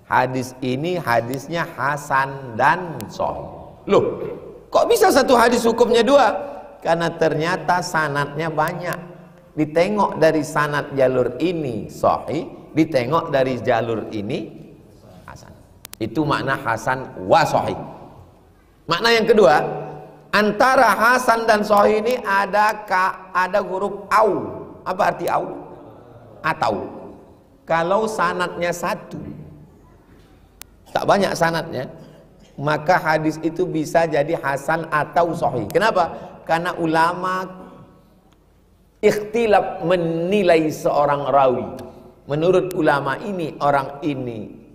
Hadis ini hadisnya hasan dan sahih. Loh, kok bisa satu hadis hukumnya 2? Karena ternyata sanadnya banyak. Ditengok dari sanad jalur ini sahih, ditengok dari jalur ini hasan. Itu makna hasan wa sahih. Makna yang kedua, antara hasan dan sahih ini ada huruf au. Apa arti au? Atau. Kalau sanadnya 1, tak banyak sanadnya, maka hadis itu bisa jadi hasan atau sahih. Kenapa? Karena ulama ikhtilaf menilai seorang rawi. Menurut ulama ini, orang ini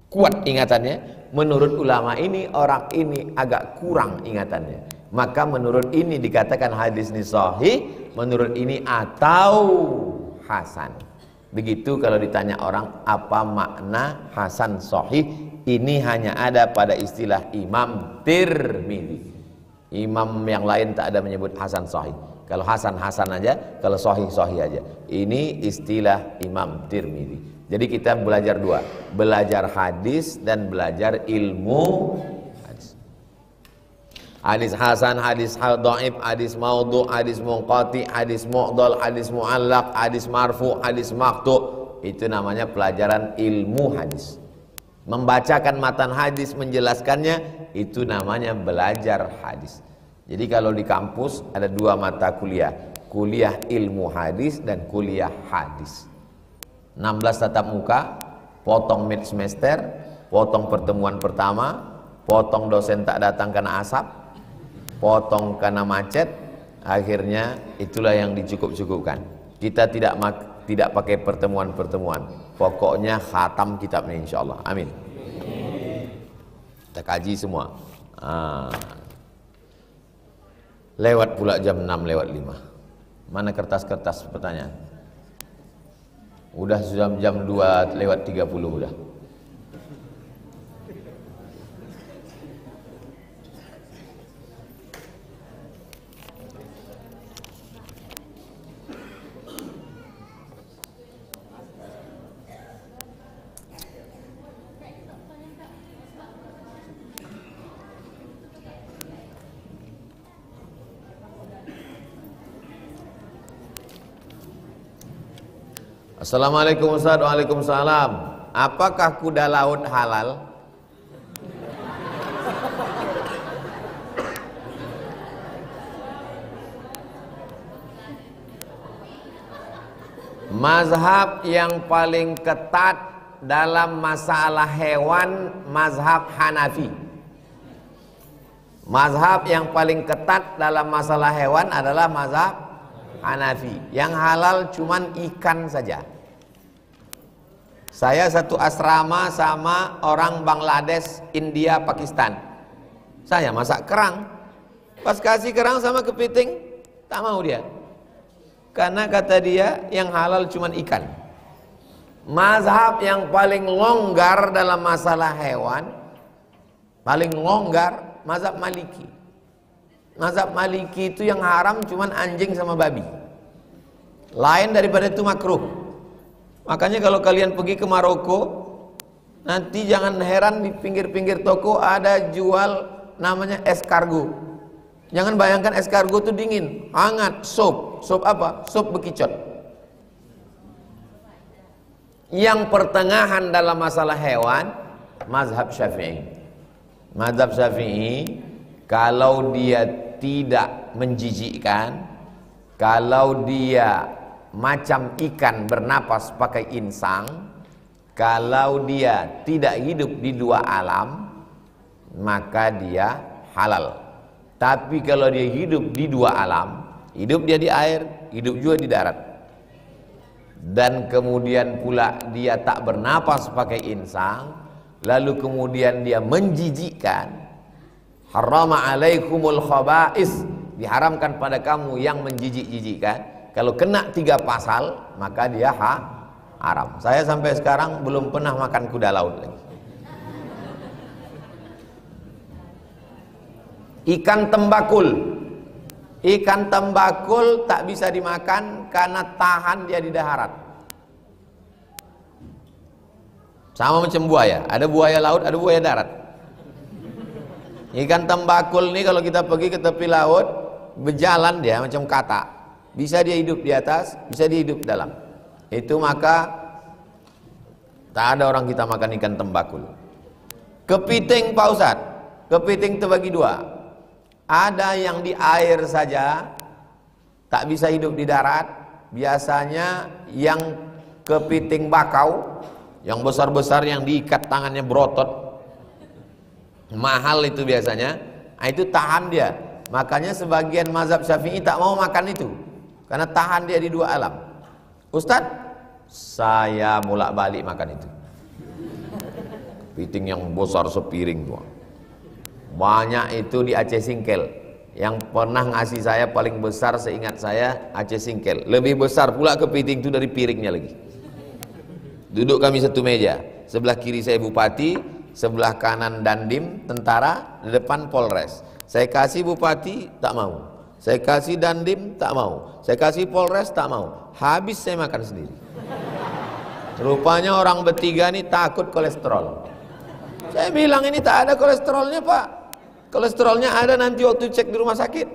kuat ingatannya. Menurut ulama ini, orang ini agak kurang ingatannya. Maka menurut ini dikatakan hadis ini sahih, menurut ini atau hasan. Begitu kalau ditanya orang apa makna hasan sahih, ini hanya ada pada istilah Imam Tirmidzi. Imam yang lain tak ada menyebut hasan sahih. Kalau hasan hasan aja, kalau sahih sahih aja. Ini istilah Imam Tirmidzi. Jadi kita belajar 2, belajar hadis dan belajar ilmu hadis. Hadis hasan, hadis dhaif, hadis maudhu, hadis munqati, hadis mu'dhal, hadis mu'allaq, hadis marfu, hadis maqtu. Itu namanya pelajaran ilmu hadis. Membacakan matan hadis, menjelaskannya, itu namanya belajar hadis. Jadi kalau di kampus ada 2 mata kuliah, kuliah ilmu hadis dan kuliah hadis. 16 tatap muka, potong mid semester, potong pertemuan pertama, potong dosen tak datang karena asap, potong karena macet, akhirnya itulah yang dicukup-cukupkan. Kita tidak pakai pertemuan-pertemuan. Pokoknya khatam kitab ini insyaallah. Amin. Kita kaji semua. Lewat pula jam 6 lewat 5. Mana kertas-kertas pertanyaan? Udah sudah jam 2 lewat 30 udah. Assalamualaikum Ustaz. Waalaikumsalam. Apakah kuda laut halal? Mazhab yang paling ketat dalam masalah hewan, mazhab Hanafi. Mazhab yang paling ketat dalam masalah hewan adalah mazhab Hanafi. Yang halal cuman ikan saja. Saya satu asrama sama orang Bangladesh, India, Pakistan. Saya masak kerang. Pas kasih kerang sama kepiting, tak mau dia. Karena kata dia yang halal cuman ikan. Mazhab yang paling longgar dalam masalah hewan, paling longgar, mazhab Maliki. Mazhab Maliki itu yang haram cuman anjing sama babi. Lain daripada itu makruh. Makanya kalau kalian pergi ke Maroko, nanti jangan heran di pinggir-pinggir toko ada jual namanya escargot. Jangan bayangkan escargot itu dingin, hangat, sup. Sup apa? Sup bekicot. Yang pertengahan dalam masalah hewan, mazhab Syafi'i. Mazhab Syafi'i, kalau dia tidak menjijikkan, kalau dia macam ikan bernapas pakai insang, kalau dia tidak hidup di dua alam, maka dia halal. Tapi kalau dia hidup di dua alam, hidup dia di air, hidup juga di darat, dan kemudian pula dia tak bernapas pakai insang, lalu kemudian dia menjijikkan, harama alaikumul khaba'is, diharamkan pada kamu yang menjijik-jijikkan. Kalau kena 3 pasal, maka dia haram. Saya sampai sekarang belum pernah makan kuda laut lagi. Ikan tembakul. Ikan tembakul tak bisa dimakan karena tahan dia di darat. Sama macam buaya. Ada buaya laut, ada buaya darat. Ikan tembakul ini kalau kita pergi ke tepi laut, berjalan dia macam katak. Bisa dia hidup di atas, bisa dia hidup di dalam. Itu maka tak ada orang kita makan ikan tembakul. Kepiting Pak Ustaz, kepiting terbagi 2. Ada yang di air saja, tak bisa hidup di darat. Biasanya yang kepiting bakau, yang besar-besar yang diikat tangannya berotot, mahal itu biasanya. Nah, itu tahan dia. Makanya sebagian mazhab Syafi'i tak mau makan itu, karena tahan dia di 2 alam. Ustadz, saya bolak-balik makan itu. Kepiting yang besar sepiring tuh. Banyak itu di Aceh Singkel. Yang pernah ngasih saya paling besar seingat saya Aceh Singkel. Lebih besar pula kepiting itu dari piringnya lagi. Duduk kami satu meja. Sebelah kiri saya bupati, sebelah kanan dandim, tentara, di depan Polres. Saya kasih bupati, tak mau. Saya kasih dandim, tak mau. Saya kasih Polres, tak mau. Habis saya makan sendiri. Rupanya orang bertiga ini takut kolesterol. Saya bilang ini tak ada kolesterolnya Pak. Kolesterolnya ada nanti waktu cek di rumah sakit.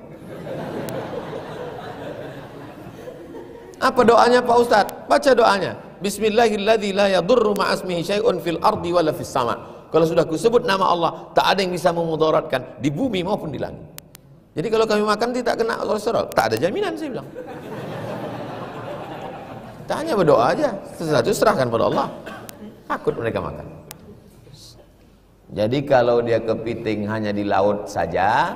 Apa doanya Pak Ustadz? Baca doanya. Bismillahirrahmanirrahim, la yadurru ma'asmihi syai'un fil ardi wala fis sama'. Kalau sudah kusebut nama Allah, tak ada yang bisa memudaratkan di bumi maupun di langit. Jadi kalau kami makan tidak kena kolesterol, tak ada jaminan, saya bilang. Kita hanya berdoa aja, sesuatu serahkan pada Allah. Takut mereka makan. Jadi kalau dia kepiting hanya di laut saja,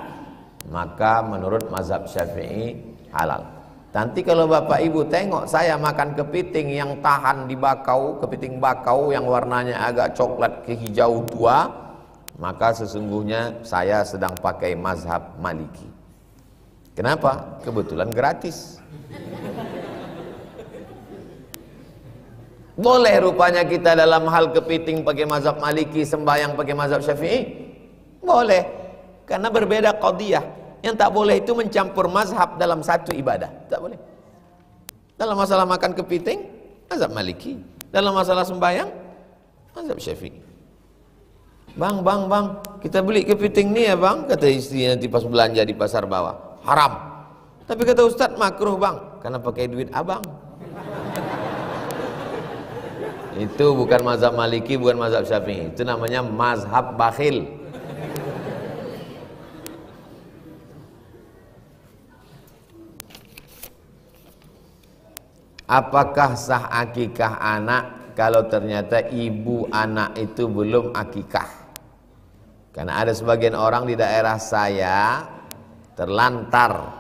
maka menurut mazhab Syafi'i halal. Nanti kalau bapak ibu tengok saya makan kepiting yang tahan di bakau, kepiting bakau yang warnanya agak coklat ke hijau tua, maka sesungguhnya saya sedang pakai mazhab Maliki. Kenapa? Kebetulan gratis. Boleh rupanya kita dalam hal kepiting pakai mazhab Maliki, sembahyang pakai mazhab Syafi'i? Boleh, karena berbeda qadiyah. Yang tak boleh itu mencampur mazhab dalam satu ibadah. Tak boleh. Dalam masalah makan kepiting, mazhab Maliki. Dalam masalah sembahyang, mazhab Syafi'i. Bang, kita beli kepiting nih ya bang, kata istri nanti pas belanja di pasar bawah. Haram. Tapi kata Ustadz makruh bang, karena pakai duit abang. Itu bukan mazhab Maliki, bukan mazhab Syafi'i. Itu namanya mazhab bakhil. Apakah sah akikah anak kalau ternyata ibu anak itu belum akikah? Karena ada sebagian orang di daerah saya terlantar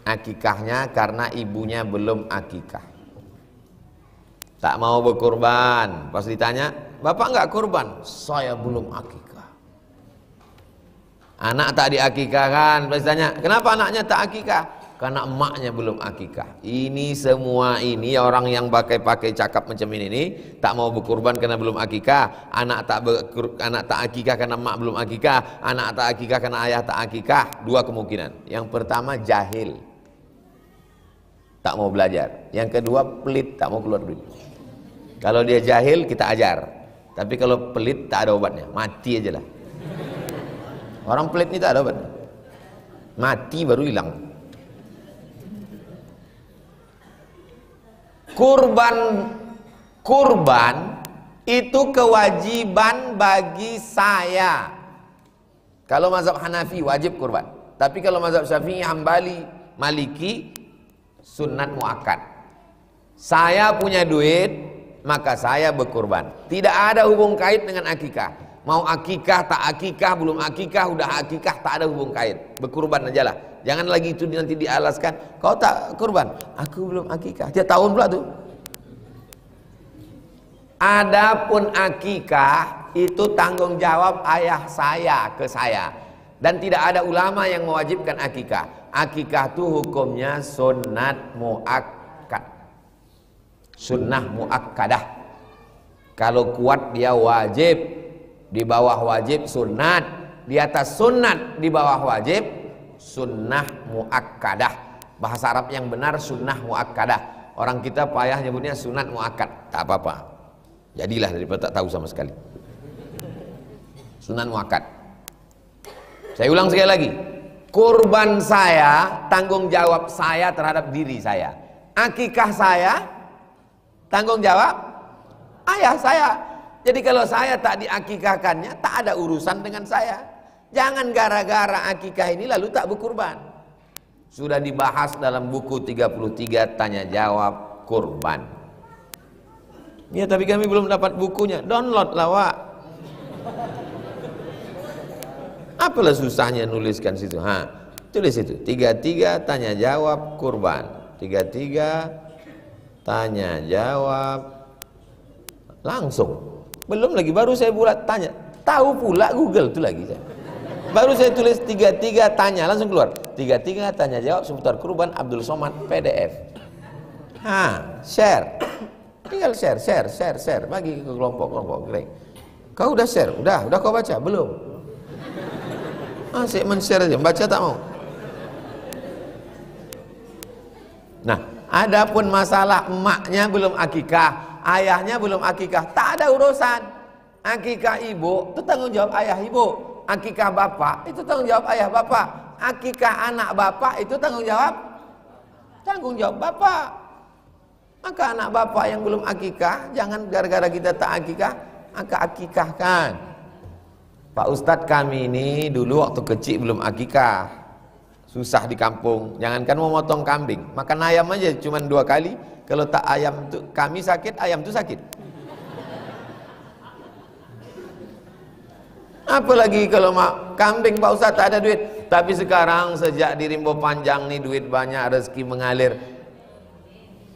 akikahnya karena ibunya belum akikah. Tak mau berkurban. Pas ditanya, bapak enggak kurban? Saya belum akikah. Anak tak diakikahkan. Pas ditanya, kenapa anaknya tak akikah? Karena emaknya belum akikah. Ini semua ini orang yang pakai cakap macam ini tak mau berkurban karena belum akikah, anak tak akikah karena emak belum akikah, anak tak akikah karena ayah tak akikah. Dua kemungkinan. Yang pertama jahil, tak mau belajar. Yang kedua pelit, tak mau keluar duit. Kalau dia jahil kita ajar, tapi kalau pelit tak ada obatnya, mati aja lah. Orang pelit ini tak ada obatnya, mati baru hilang. Kurban itu kewajiban bagi saya. Kalau mazhab Hanafi wajib kurban. Tapi kalau mazhab Syafi'i, Hambali, Maliki sunnat muakkad. Saya punya duit, maka saya berkurban. Tidak ada hubung kait dengan akikah. Mau akikah, tak akikah, belum akikah, udah akikah, tak ada hubung kait. Berkurban aja lah. Jangan lagi itu nanti dialaskan, kau tak kurban, aku belum akikah. Tiap tahun pula tuh. Adapun akikah itu tanggung jawab ayah saya ke saya. Dan tidak ada ulama yang mewajibkan akikah. Akikah itu hukumnya sunnat muakkad. Sunnah muakkadah. Kalau kuat dia wajib, di bawah wajib sunat, di atas sunat, di bawah wajib sunnah muakkadah. Bahasa Arab yang benar sunnah muakkadah. Orang kita payah nyebutnya sunat muakkad. Tak apa-apa, jadilah daripada tak tahu sama sekali. Sunat muakkad. Saya ulang sekali lagi, kurban saya tanggung jawab saya terhadap diri saya. Akikah saya tanggung jawab ayah saya. Jadi kalau saya tak diakikahkannya, tak ada urusan dengan saya. Jangan gara-gara akikah ini lalu tak berkurban. Sudah dibahas dalam buku 33 tanya jawab kurban. Ya tapi kami belum dapat bukunya. Download lah Wak. Apalah susahnya nuliskan situ. Tulis itu 33 tanya jawab kurban. 33 tanya jawab. Langsung. Belum lagi, baru saya buat tanya. Tahu pula Google itu lagi saya. Baru saya tulis 33 tanya, langsung keluar 33 tanya jawab seputar kurban Abdul Somad PDF. Share. Tinggal share, bagi ke kelompok-kelompok. Kau udah share? Udah kau baca? Belum? Asik men-share aja, baca tak mau. Nah, adapun masalah emaknya belum akikah, ayahnya belum akikah, tak ada urusan. Akikah ibu itu tanggung jawab ayah ibu. Akikah bapak itu tanggung jawab ayah bapak. Akikah anak bapak itu tanggung jawab bapak. Maka anak bapak yang belum akikah, jangan gara-gara kita tak akikah, maka akikahkan. Pak Ustadz kami ini dulu waktu kecil belum akikah, susah di kampung. Jangankan mau motong kambing, makan ayam aja cuma 2 kali. Kalau tak ayam tuh kami sakit, ayam tuh sakit. Apalagi kalau kambing Pak Ustadz tak ada duit, Tapi sekarang sejak di Rimbo Panjang nih duit banyak, rezeki mengalir.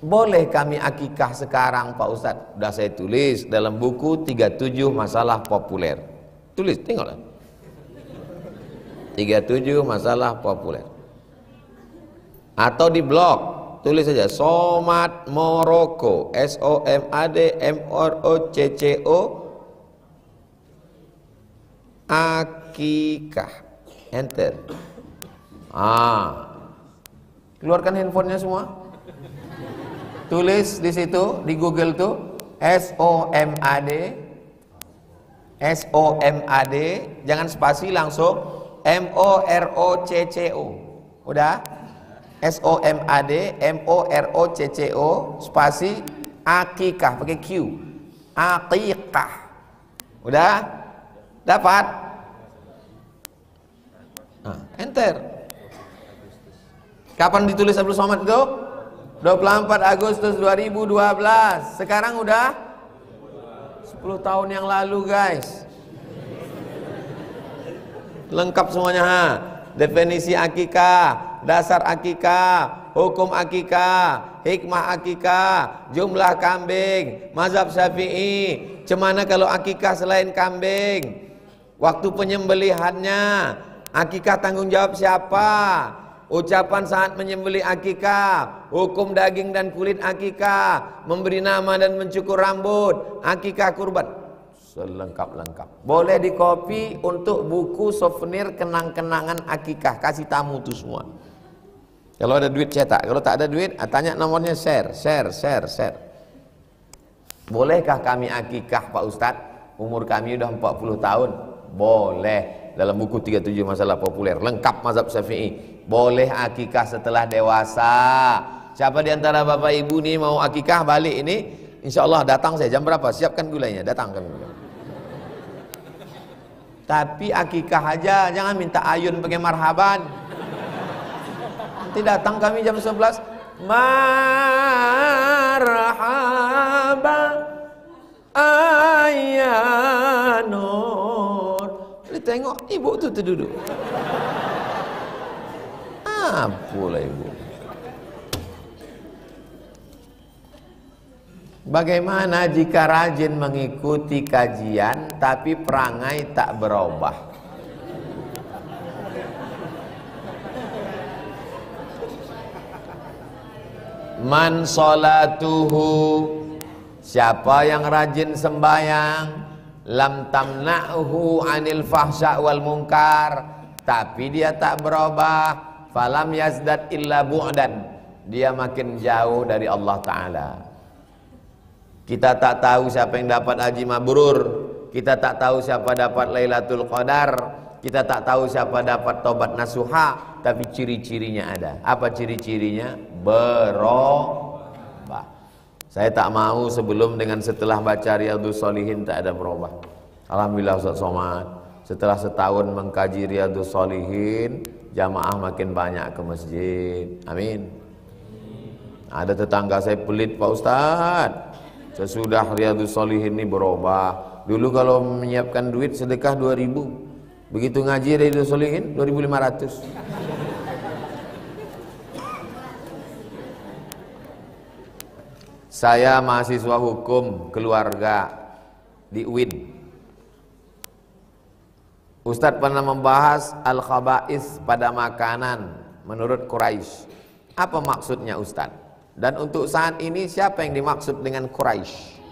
Boleh kami akikah sekarang Pak Ustadz? Sudah saya tulis dalam buku 37 masalah populer. Tulis, tengoklah. 37 masalah populer. Atau di blog, tulis saja Somad Morocco, SOMAD akikah. Enter. Keluarkan handphonenya semua. Tulis di situ di Google tuh SOMAD, jangan spasi, langsung MOROCCO. Udah? SOMAD spasi akikah pakai Q. Akikah. Udah? Dapat? Enter. Kapan ditulis Abdul Somad itu? 24 Agustus 2012. Sekarang udah 10 tahun yang lalu, guys. Lengkap semuanya, definisi akikah, dasar akikah, hukum akikah, hikmah akikah, jumlah kambing, mazhab Syafi'i, cemana kalau akikah selain kambing, waktu penyembelihannya, akikah tanggung jawab siapa, ucapan saat menyembelih akikah, hukum daging dan kulit akikah, memberi nama dan mencukur rambut, akikah kurban, selengkap-lengkap. Boleh dikopi untuk buku souvenir kenang-kenangan akikah, kasih tamu tuh semua. Kalau ada duit cetak, kalau tak ada duit tanya nomornya, share. Bolehkah kami akikah Pak Ustadz? Umur kami udah 40 tahun. Boleh. Dalam buku 37 masalah populer, lengkap mazhab Syafi'i. Boleh akikah setelah dewasa. Siapa di antara bapak ibu nih mau akikah balik ini, insya Allah datang saya jam berapa, siapkan gulanya, datang kami. Tapi akikah aja, jangan minta ayun pakai marhaban. Nanti datang kami jam 11, marhaban ayanur. Tengok ibu tuh duduk. Apalah ibu. Bagaimana jika rajin mengikuti kajian tapi perangai tak berubah? Man salatuhu, siapa yang rajin sembahyang, lam tamna'hu anil fahsya wal munkar, tapi dia tak berubah, falam yazdad illa bu'dan, dia makin jauh dari Allah Ta'ala. Kita tak tahu siapa yang dapat haji mabrur, kita tak tahu siapa dapat Lailatul Qadar, kita tak tahu siapa dapat tobat nasuha, tapi ciri-cirinya ada. Apa ciri-cirinya? Berubah. Saya tak mau sebelum dengan setelah baca Riyadhus Shalihin tak ada berubah. Alhamdulillah Ustaz Somad, setelah setahun mengkaji Riyadhus Shalihin, jamaah makin banyak ke masjid. Amin. Ada tetangga saya pelit, Pak Ustaz, sesudah Riyadhus Shalihin ini berubah. Dulu kalau menyiapkan duit sedekah 2.000, begitu ngaji Riyadhus Shalihin 2.500. Saya mahasiswa hukum keluarga di UIN. Ustadz pernah membahas al-khaba'is pada makanan menurut Quraisy. Apa maksudnya Ustadz? Dan untuk saat ini siapa yang dimaksud dengan Quraisy?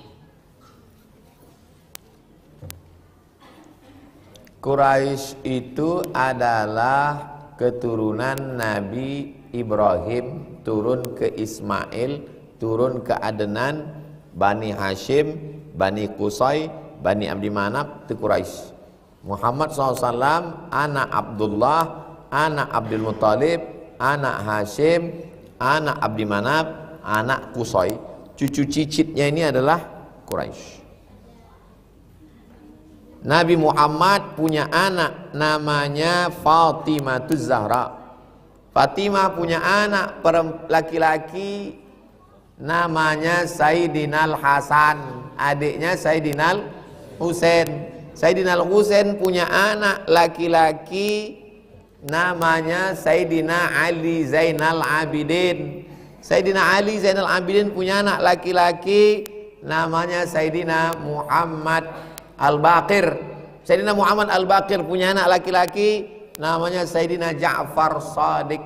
Quraisy itu adalah keturunan Nabi Ibrahim turun ke Ismail, turun ke Adnan, Bani Hashim, Bani Qusay, Bani Abdi Manaf, itu Quraisy. Muhammad SAW, anak Abdullah, anak Abdul Muttalib, anak Hashim, anak Abdi Manaf, anak Qusay. Cucu cicitnya ini adalah Quraisy. Nabi Muhammad punya anak namanya Fatimah Zahra. Fatimah punya anak laki-laki namanya Sayyidinal Hasan, adiknya Sayyidinal Husain. Sayyidinal Husain punya anak laki-laki namanya Sayyidina Ali Zainal Abidin. Sayyidina Ali Zainal Abidin punya anak laki-laki namanya Sayyidina Muhammad Al-Baqir. Sayyidina Muhammad Al-Baqir punya anak laki-laki namanya Sayyidina Ja'far Shadiq.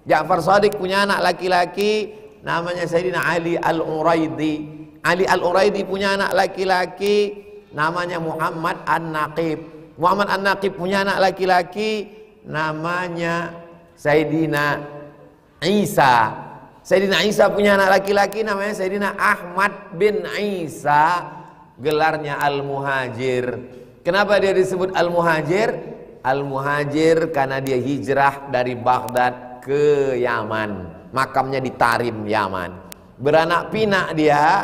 Ja'far Shadiq punya anak laki-laki namanya Sayyidina Ali Al-Uraidi. Ali Al-Uraidi punya anak laki-laki namanya Muhammad An-Naqib. Muhammad An-Naqib punya anak laki-laki namanya Sayyidina Isa. Sayyidina Isa punya anak laki-laki namanya Sayyidina Ahmad bin Isa, gelarnya Al-Muhajir. Kenapa dia disebut Al-Muhajir? Al-Muhajir karena dia hijrah dari Baghdad ke Yaman, makamnya di Tarim, Yaman. Beranak pinak dia,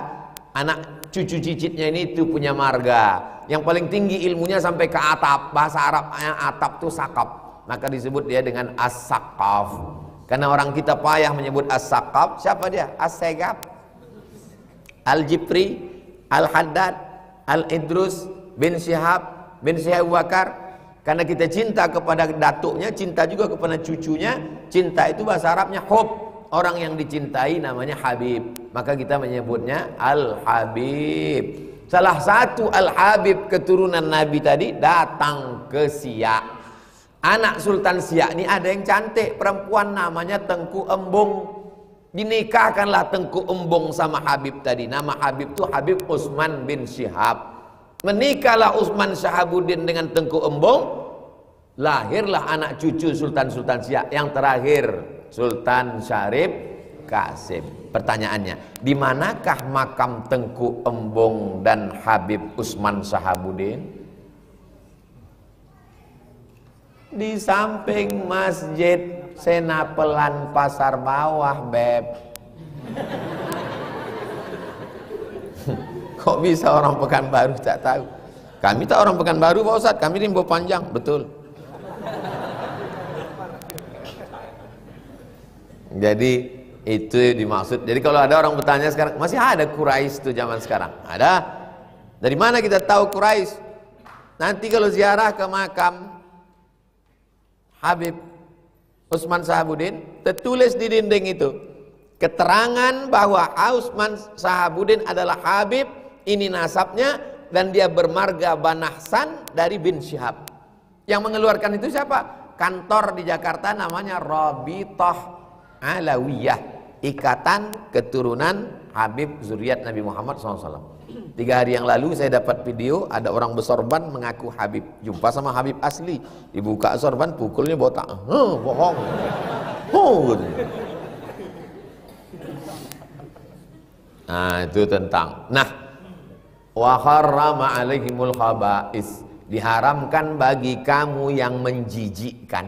anak cucu cicitnya ini itu punya marga. Yang paling tinggi ilmunya sampai ke atap, bahasa Arabnya atap itu sakap, maka disebut dia dengan As-Saqaf. Karena orang kita payah menyebut As-Saqaf, siapa dia? As-Segaf, Al-Jifri, Al-Haddad, Al-Idrus bin Syihab bin Syihab Bakar. Karena kita cinta kepada datuknya, cinta juga kepada cucunya. Cinta itu bahasa Arabnya hub. Orang yang dicintai namanya Habib, maka kita menyebutnya Al-Habib. Salah satu Al-Habib keturunan Nabi tadi datang ke Siak. Anak Sultan Siak ini ada yang cantik, perempuan namanya Tengku Embung. Dinikahkanlah Tengku Embung sama Habib tadi. Nama Habib itu Habib Utsman bin Syihab. Menikahlah Utsman Syahabuddin dengan Tengku Embung. Lahirlah anak cucu Sultan-Sultan Siak. Yang terakhir Sultan Syarif Qasim. Pertanyaannya, di manakah makam Tengku Embung dan Habib Utsman Syahabuddin? Di samping Masjid Senapelan Pasar Bawah, Beb. Kok bisa orang Pekanbaru tak tahu? Kami tak orang Pekanbaru, Pak Ustadz, kami Rimbo Panjang, betul. Jadi itu dimaksud. Jadi kalau ada orang bertanya sekarang, masih ada Quraisy itu zaman sekarang? Ada. Dari mana kita tahu Quraisy? Nanti kalau ziarah ke makam Habib Utsman Syahabuddin, tertulis di dinding itu keterangan bahwa Utsman Syahabuddin adalah Habib, ini nasabnya, dan dia bermarga Banahsan dari bin Syihab. Yang mengeluarkan itu siapa? Kantor di Jakarta namanya Rabithah Alawiyah, Ikatan Keturunan Habib Zuriat Nabi Muhammad SAW. 3 hari yang lalu saya dapat video, ada orang bersorban mengaku Habib, jumpa sama Habib asli, dibuka sorban, pukulnya botak, bohong, gitu. Nah itu tentang, wa harrama alaihimul khaba'is, diharamkan bagi kamu yang menjijikkan.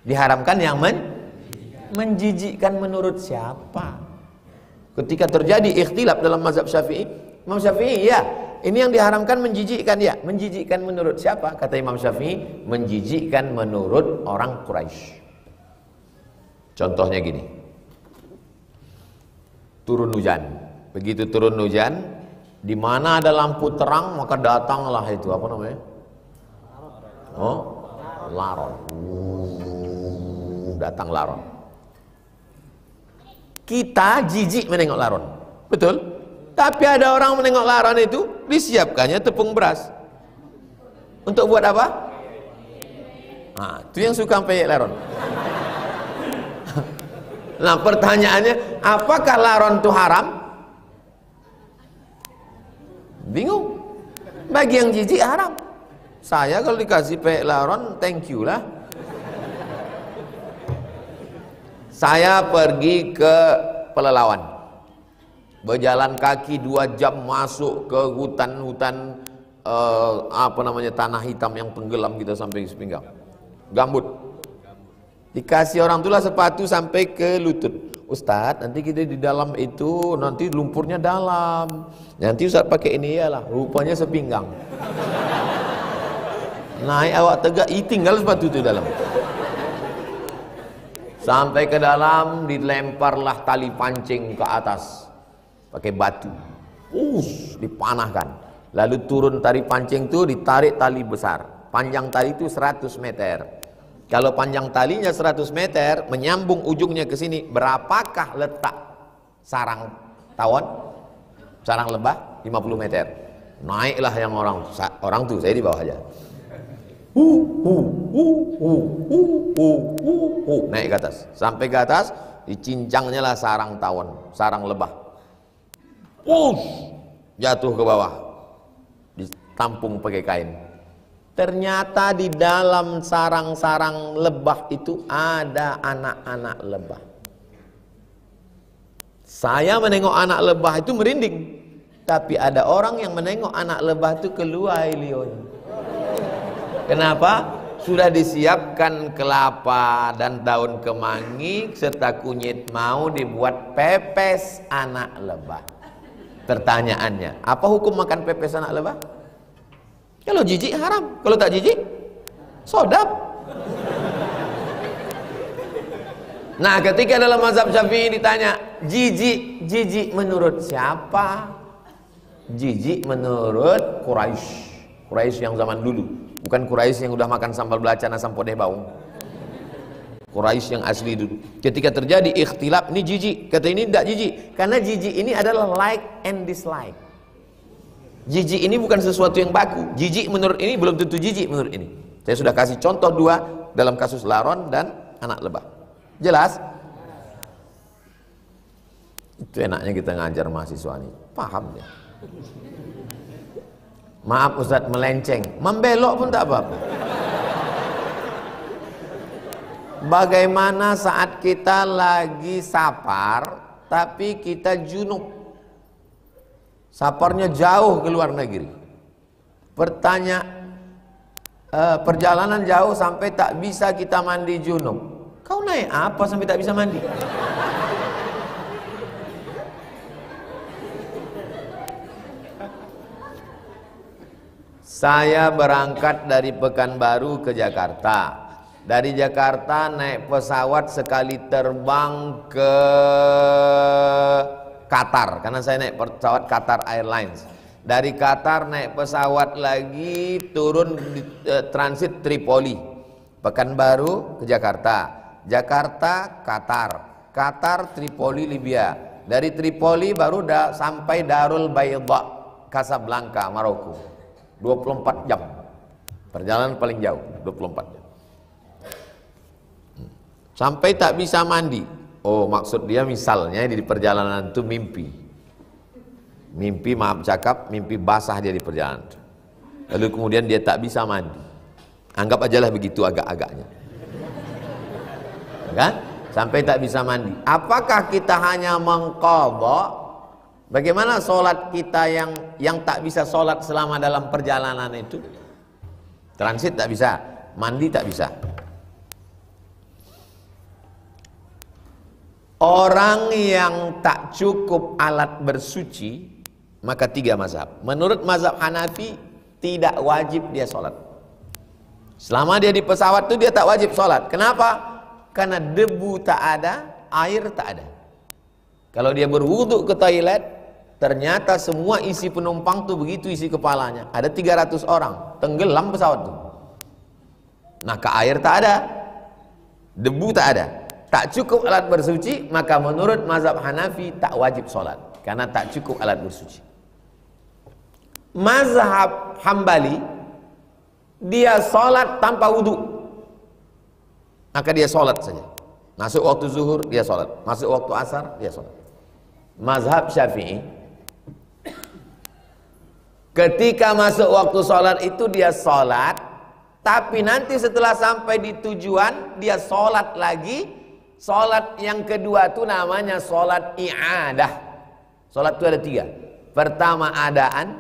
Diharamkan yang menjijikkan menurut siapa? Ketika terjadi ikhtilaf dalam mazhab Syafi'i, Imam Syafi'i, ya, ini yang diharamkan menjijikkan, ya. Menjijikkan menurut siapa? Kata Imam Syafi'i, menjijikkan menurut orang Quraisy. Contohnya gini, turun hujan. Begitu turun hujan, di mana ada lampu terang, maka datanglah itu, apa namanya? Laron. Datang laron. Kita jijik menengok laron, betul? Tapi ada orang menengok laron itu disiapkannya tepung beras. Untuk buat apa? Nah, itu yang suka peyek laron. Nah, pertanyaannya, apakah laron itu haram? Bingung. Bagi yang jijik haram. Saya kalau dikasih peyek laron, thank you lah. Saya pergi ke Pelalawan, berjalan kaki 2 jam masuk ke hutan-hutan tanah hitam yang tenggelam kita sampai sepinggang, gambut. Dikasih orang itulah sepatu sampai ke lutut. Ustadz, nanti kita di dalam itu nanti lumpurnya dalam. Nanti Ustadz pakai ini ya lah, rupanya sepinggang. Naik awak tegak, tinggal sepatu itu dalam. Sampai ke dalam, dilemparlah tali pancing ke atas pakai batu, dipanahkan. Lalu turun tali pancing itu, ditarik tali besar, panjang tali itu 100 meter. Kalau panjang talinya 100 meter, menyambung ujungnya ke sini, berapakah letak sarang tawon? Sarang lebah 50 meter. Naiklah yang orang tuh, saya di bawah aja. Naik ke atas, sampai ke atas, dicincangnya lah sarang tawon, sarang lebah. Jatuh ke bawah, ditampung pakai kain. Ternyata di dalam sarang-sarang lebah itu ada anak-anak lebah. Saya menengok anak lebah itu merinding, tapi ada orang yang menengok anak lebah itu keluar ilionya. Kenapa? Sudah disiapkan kelapa dan daun kemangi serta kunyit, mau dibuat pepes anak lebah. Pertanyaannya, apa hukum makan pepes anak lebah? Kalau jijik haram, kalau tak jijik sodap. Nah, ketika dalam mazhab Syafi'i ditanya, jijik menurut siapa? Jijik menurut Quraisy yang zaman dulu. Bukan Quraisy yang udah makan sambal belacan asam podeh bau. Quraisy yang asli dulu. Ketika terjadi ikhtilaf, ini jijik, kata ini tidak jijik. Karena jijik ini adalah like and dislike. Jijik ini bukan sesuatu yang baku. Jijik menurut ini belum tentu jijik menurut ini. Saya sudah kasih contoh 2 dalam kasus laron dan anak lebah. Jelas? Itu enaknya kita ngajar mahasiswa ini. Paham ya? Maaf Ustadz, melenceng, membelok pun tak apa-apa. Bagaimana saat kita lagi safar tapi kita junub, safarnya jauh ke luar negeri, perjalanan jauh sampai tak bisa kita mandi junub. Kau naik apa sampai tak bisa mandi? Saya berangkat dari Pekanbaru ke Jakarta. Dari Jakarta naik pesawat sekali terbang ke Qatar, karena saya naik pesawat Qatar Airlines. Dari Qatar naik pesawat lagi turun transit Tripoli. Pekanbaru ke Jakarta, Jakarta Qatar, Qatar Tripoli Libya. Dari Tripoli baru sampai Darul Bayda, Casablanca, Maroko. 24 jam. Perjalanan paling jauh 24 jam. Sampai tak bisa mandi. Oh, maksud dia misalnya di perjalanan itu mimpi. Mimpi, maaf cakap, mimpi basah dia di perjalanan. Lalu kemudian dia tak bisa mandi. Anggap ajalah begitu agak-agaknya. Kan? Sampai tak bisa mandi. Apakah kita hanya mengqadha? Bagaimana sholat kita yang tak bisa sholat selama dalam perjalanan itu? Transit tak bisa, mandi tak bisa. Orang yang tak cukup alat bersuci, maka 3 mazhab. Menurut mazhab Hanafi, tidak wajib dia sholat. Selama dia di pesawat itu dia tak wajib sholat. Kenapa? Karena debu tak ada, air tak ada. Kalau dia berwudu ke toilet, ternyata semua isi penumpang tuh begitu isi kepalanya. Ada 300 orang, tenggelam pesawat tuh. Maka air tak ada, debu tak ada, tak cukup alat bersuci, maka menurut mazhab Hanafi tak wajib sholat, karena tak cukup alat bersuci. Mazhab Hambali, dia sholat tanpa wudu, maka dia sholat saja. Masuk waktu zuhur dia sholat, masuk waktu asar dia sholat. Mazhab Syafi'i, ketika masuk waktu sholat itu dia sholat, tapi nanti setelah sampai di tujuan dia sholat lagi. Sholat yang kedua itu namanya sholat i'adah. Sholat itu ada 3. Pertama adaan,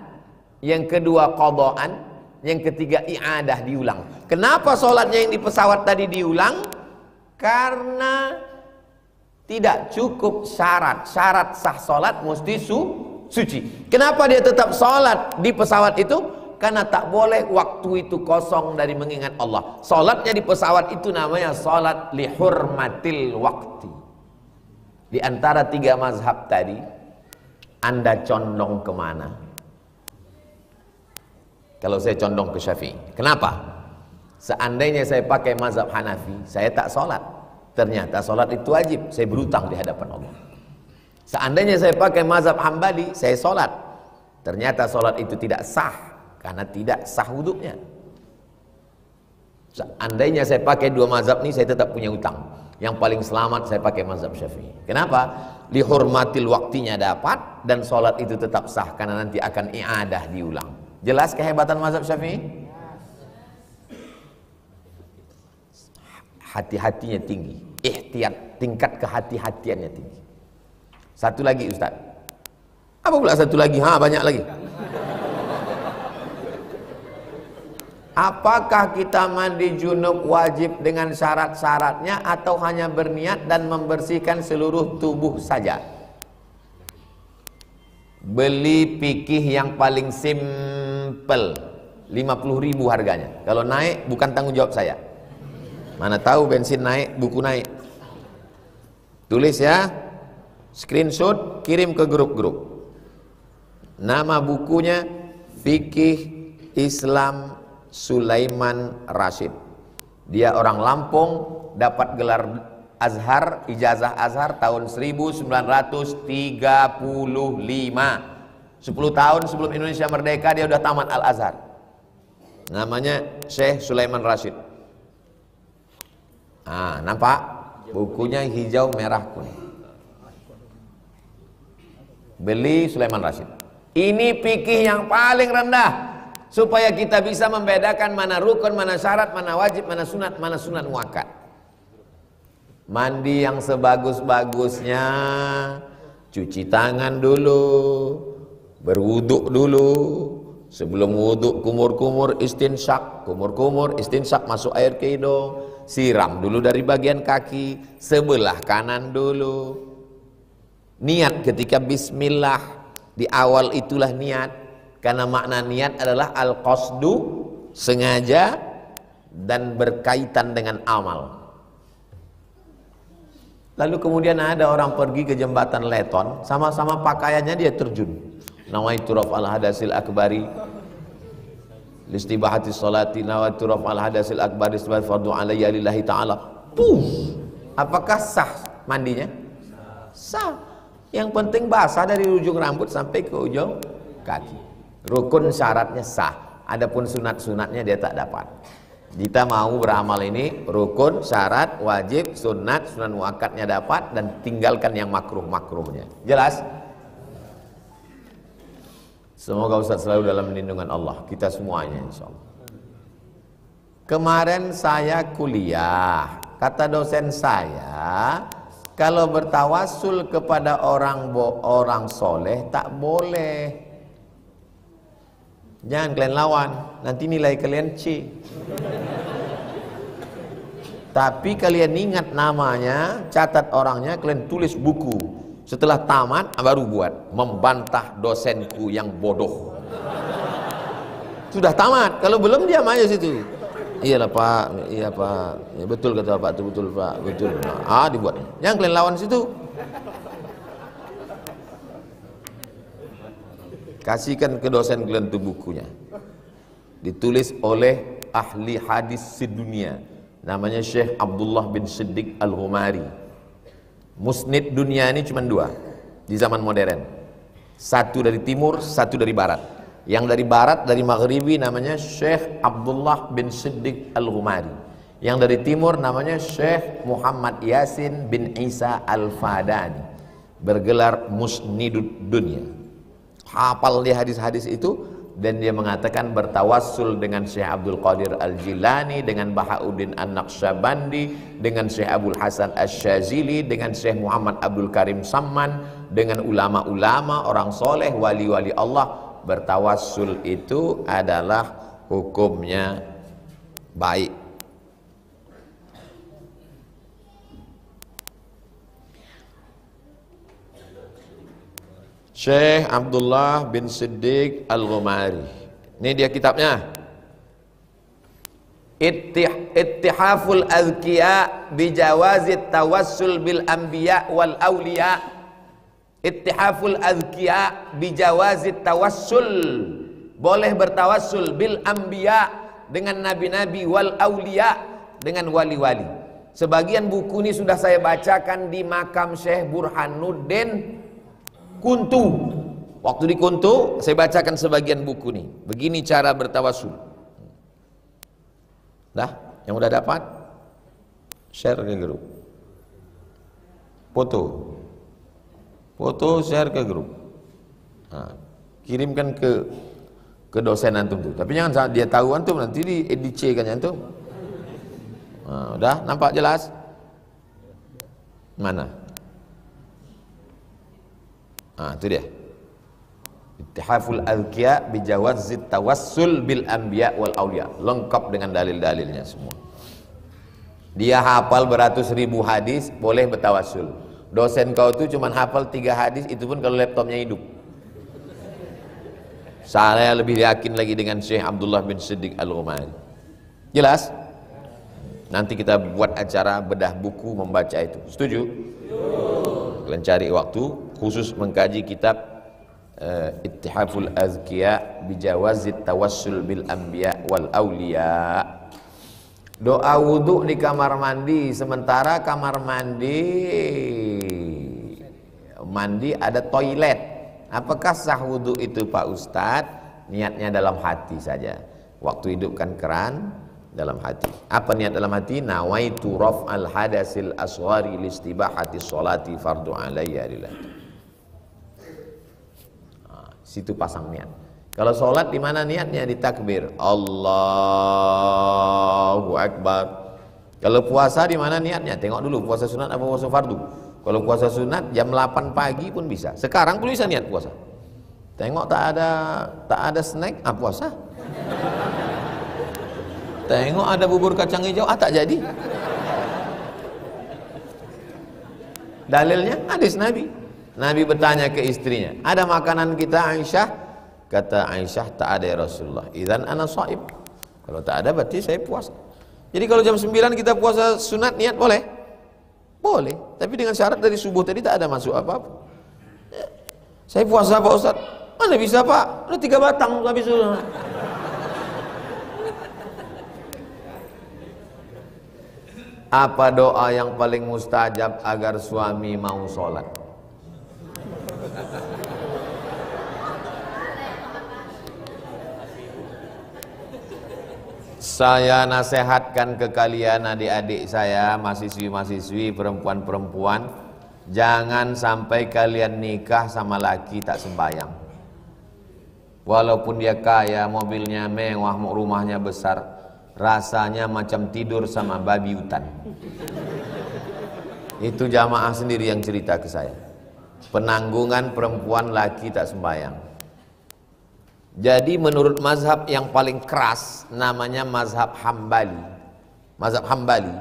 yang kedua qadaan, yang ketiga i'adah, diulang. Kenapa sholatnya yang di pesawat tadi diulang? Karena tidak cukup syarat sah sholat mesti suci. Kenapa dia tetap sholat di pesawat itu? Karena tak boleh waktu itu kosong dari mengingat Allah. Sholatnya di pesawat itu namanya sholat lihurmatil wakti. Di antara 3 mazhab tadi, Anda condong kemana? Kalau saya condong ke Syafi'i. Kenapa? Seandainya saya pakai mazhab Hanafi, saya tak sholat. Ternyata sholat itu wajib, saya berutang di hadapan Allah. Seandainya saya pakai mazhab Hambali, saya sholat. Ternyata sholat itu tidak sah, karena tidak sah wudunya. Seandainya saya pakai dua mazhab ini, saya tetap punya utang. Yang paling selamat saya pakai mazhab Syafi'i. Kenapa? Dihormatil waktunya dapat, dan sholat itu tetap sah, karena nanti akan i'adah diulang. Jelas kehebatan mazhab Syafi'i? Hati-hatinya tinggi, ihtiyat, tingkat kehati-hatiannya tinggi. Satu lagi Ustaz. Apa pula satu lagi? Banyak lagi. Apakah kita mandi junub wajib dengan syarat-syaratnya atau hanya berniat dan membersihkan seluruh tubuh saja? Beli fikih yang paling simple, 50.000 harganya. Kalau naik bukan tanggung jawab saya. Mana tahu bensin naik, buku naik. Tulis ya, screenshot, kirim ke grup-grup. Nama bukunya Fikih Islam Sulaiman Rashid. Dia orang Lampung, dapat gelar Azhar, ijazah Azhar tahun 1935. 10 tahun sebelum Indonesia merdeka dia udah tamat Al-Azhar. Namanya Syekh Sulaiman Rashid. Nampak? Bukunya hijau, merah, kuning. Beli Sulaiman Rashid. Ini fikih yang paling rendah, supaya kita bisa membedakan mana rukun, mana syarat, mana wajib, mana sunat muakkad. Mandi yang sebagus-bagusnya, cuci tangan dulu, berwuduk dulu. Sebelum wuduk kumur-kumur istinsyak, masuk air ke hidung. Siram dulu dari bagian kaki, sebelah kanan dulu. Niat ketika bismillah, di awal itulah niat. Karena makna niat adalah al-qasdu, sengaja dan berkaitan dengan amal. Lalu kemudian ada orang pergi ke jembatan Leton, sama-sama pakaiannya dia terjun. Nawaitu raf'al hadasil akbari listibahati sholati, nawaitu raf'al hadasil akbari istibahati fardu alayya lillahi ta'ala. Apakah sah mandinya? Sah. Yang penting basah dari ujung rambut sampai ke ujung kaki. Rukun syaratnya sah. Adapun sunat-sunatnya dia tak dapat. Kita mau beramal ini, rukun, syarat, wajib, sunat muakkadnya dapat, dan tinggalkan yang makruh-makruhnya. Jelas? Semoga Ustaz selalu dalam lindungan Allah, kita semuanya insyaallah. Kemarin saya kuliah, kata dosen saya, kalau bertawassul kepada orang soleh tak boleh. Jangan kalian lawan, nanti nilai kalian C. Tapi kalian ingat namanya, catat orangnya, kalian tulis buku. Setelah tamat baru buat membantah dosenku yang bodoh. Sudah tamat, kalau belum diam aja situ. Iyalah Pak, iya Pak, ya, betul kata Pak, itu betul Pak, betul. Dibuat. Jangan kalian lawan situ. Kasihkan ke dosen kalian tuh bukunya. Ditulis oleh ahli hadis sedunia. Namanya Syekh Abdullah bin Siddiq Al-Ghumari. Musnid dunia ini cuma dua di zaman modern. Satu dari timur, satu dari barat. Yang dari barat, dari Maghribi namanya Syekh Abdullah bin Siddiq Al-Ghumari. Yang dari timur namanya Syekh Muhammad Yasin bin Isa Al-Fadani. Bergelar Musnidud Dunia. Hafal dia hadis-hadis itu, dan dia mengatakan bertawassul dengan Syekh Abdul Qadir Al-Jilani, dengan Bahauddin An-Naqsyabandi, dengan Syekh Abdul Hasan Asy-Syazili, dengan Syekh Muhammad Abdul Karim Samman, dengan ulama-ulama, orang soleh, wali-wali Allah. Bertawassul itu adalah hukumnya baik. Syekh Abdullah bin Siddiq Al-Ghumari. Ini dia kitabnya. Ittihaful azkiya bijawazit tawassul bil anbiya wal awliya. Ittihaful azkiya bijawazit tawassul. Boleh bertawassul bil anbiya dengan nabi-nabi, wal aulia, dengan wali-wali. Sebagian buku ini sudah saya bacakan di makam Syekh Burhanuddin Kuntu. Waktu di Kuntu saya bacakan sebagian buku ini. Begini cara bertawasul. Dah, yang udah dapat share ke grup. Foto share ke grup. Nah, kirimkan ke dosen antum tuh. Tapi jangan dia tahu antum, nanti di EDC kan antum. Nah, udah nampak jelas? Mana? Nah, itu dia. Ittihaful Azkiya bi jawazit tawassul bil anbiya wal auliya. Lengkap dengan dalil-dalilnya semua. Dia hafal beratus ribu hadis, boleh bertawassul. Dosen kau tuh cuman hafal 3 hadis, itu pun kalau laptopnya hidup. Saya lebih yakin lagi dengan Syekh Abdullah bin Siddiq Al-Ghumari. Jelas? Nanti kita buat acara bedah buku membaca itu. Setuju? Kalian cari waktu khusus mengkaji kitab Ittihaful Azkiya bijawazit tawassul bil anbiya wal auliya. Doa wudhu di kamar mandi, sementara kamar mandi ada toilet. Apakah sah wudhu itu Pak Ustadz? Niatnya dalam hati saja. Waktu hidupkan keran dalam hati. Apa niat dalam hati? Nawaitu raf'al hadasil asghari listibahati sholati fardu alayya lillah. Situ pasang niat. Kalau sholat di mana niatnya? Di takbir. Allahu Akbar. Kalau puasa di mana niatnya? Tengok dulu puasa sunat apa puasa fardu. Kalau puasa sunat jam 8 pagi pun bisa. Sekarang pun bisa niat puasa. Tengok tak ada snack, puasa. Tengok ada bubur kacang hijau, tak jadi. Dalilnya hadis Nabi. Nabi bertanya ke istrinya, ada makanan kita Aisyah? Kata Aisyah, tak ada ya Rasulullah. Idzan ana shaim. Kalau tak ada berarti saya puasa. Jadi kalau jam 9 kita puasa sunat niat boleh? Boleh, tapi dengan syarat dari subuh tadi tak ada masuk apa-apa. Saya puasa Pak Ustaz. Mana bisa Pak? Udah 3 batang habis sunat. Apa doa yang paling mustajab agar suami mau sholat? Saya nasihatkan ke kalian adik-adik saya, mahasiswi-mahasiswi, perempuan-perempuan, jangan sampai kalian nikah sama laki tak sembahyang. Walaupun dia kaya, mobilnya mewah, rumahnya besar, rasanya macam tidur sama babi hutan. Itu jamaah sendiri yang cerita ke saya. Penanggungan perempuan laki tak sembahyang. Jadi menurut mazhab yang paling keras, namanya mazhab Hambali. Mazhab Hambali,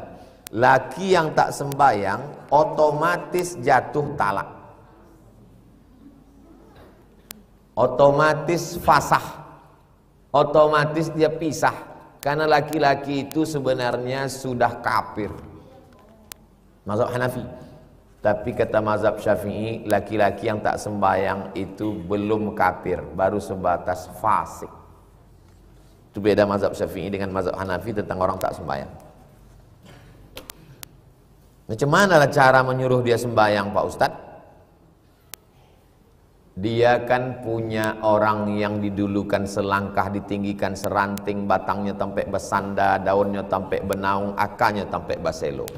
laki yang tak sembahyang otomatis jatuh talak, otomatis fasah, otomatis dia pisah. Karena laki-laki itu sebenarnya sudah kafir. Mazhab Hanafi. Tapi kata mazhab Syafi'i, laki-laki yang tak sembahyang itu belum kafir, baru sebatas fasik. Itu beda mazhab Syafi'i dengan mazhab Hanafi tentang orang tak sembahyang. Macam mana lah cara menyuruh dia sembahyang Pak Ustadz? Dia kan punya orang yang didulukan selangkah, ditinggikan seranting, batangnya sampai besanda, daunnya sampai benaung, akarnya sampai baselo.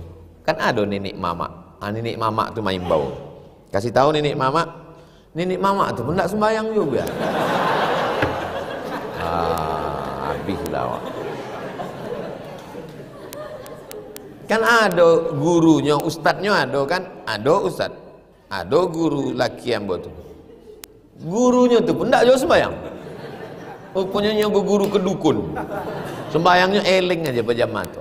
Kan ada nenek mama. Nenek mama tu main bau. Kasih tahu nenek mama tu pun tak sembahyang juga. Habislah. Kan ada gurunya, ustadznya ada kan? Ada ustadz, ada guru laki yang betul. Gurunya tu pun tak jauh sembahyang. Rupanya guru kedukun. Sembahyangnya eling aja pejam mata.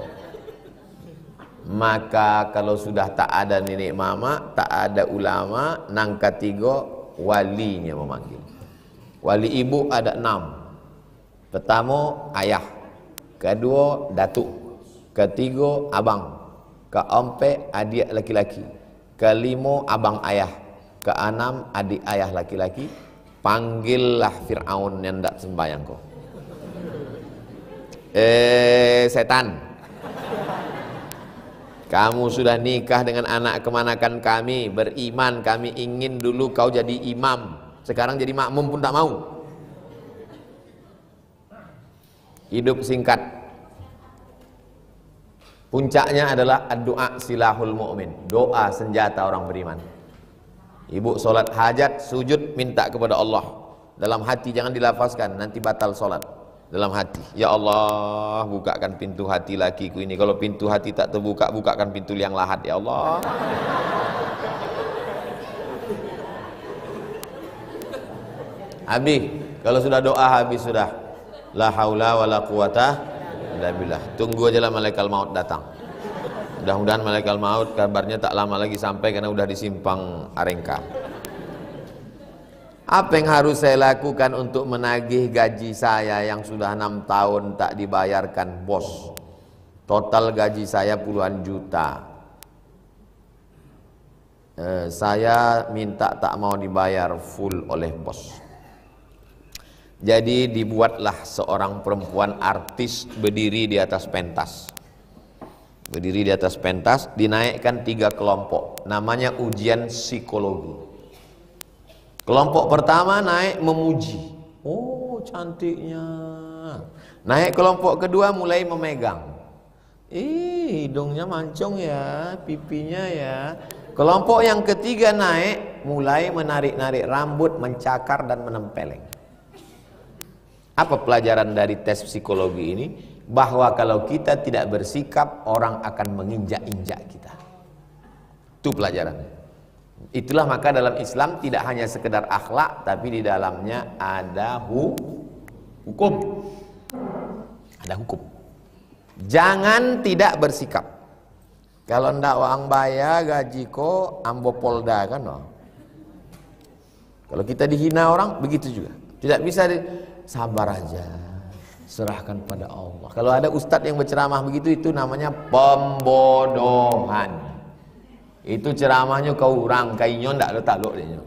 Maka kalau sudah tak ada nenek mama, tak ada ulama, nang ketiga walinya memanggil. Wali ibu ada 6. Pertama ayah, kedua datuk, ketiga abang, keempat adik laki-laki, kelima abang ayah, keenam adik ayah laki-laki. Panggillah Fir'aun yang tak sembahyang kau. Setan, kamu sudah nikah dengan anak kemanakan kami, beriman, kami ingin dulu kau jadi imam, sekarang jadi makmum pun tak mau. Hidup singkat, puncaknya adalah doa silahul mu'min, doa senjata orang beriman. Ibu solat hajat, sujud, minta kepada Allah dalam hati, jangan dilafazkan, nanti batal solat. Dalam hati, ya Allah, bukakan pintu hati lakiku ini. Kalau pintu hati tak terbuka, bukakan pintu liang lahat, ya Allah. Habis, kalau sudah doa habis sudah. La haula wala quwata illa billah. Tunggu aja lah malaikat maut datang. Mudah-mudahan malaikat maut kabarnya tak lama lagi sampai, karena udah di simpang Arengka. Apa yang harus saya lakukan untuk menagih gaji saya yang sudah 6 tahun tak dibayarkan bos? Total gaji saya puluhan juta. Saya minta tak mau dibayar full oleh bos. Jadi dibuatlah seorang perempuan artis berdiri di atas pentas. Berdiri di atas pentas, dinaikkan 3 kelompok. Namanya ujian psikologi. Kelompok pertama naik memuji, oh cantiknya. Naik kelompok kedua mulai memegang, hidungnya mancung ya, pipinya ya. Kelompok yang ketiga naik mulai menarik-narik rambut, mencakar dan menempeleng. Apa pelajaran dari tes psikologi ini? Bahwa kalau kita tidak bersikap, orang akan menginjak-injak kita. Itu pelajarannya. Itulah maka dalam Islam tidak hanya sekedar akhlak, tapi di dalamnya ada hukum. Ada hukum. Jangan tidak bersikap. Kalau ndak wang bayar gaji ko ambo polda kan no. Kalau kita dihina orang begitu juga. Tidak bisa sabar aja. Serahkan pada Allah. Kalau ada ustadz yang berceramah begitu, itu namanya pembodohan. Itu ceramahnya kau orang kainyo ndak letak lok dia.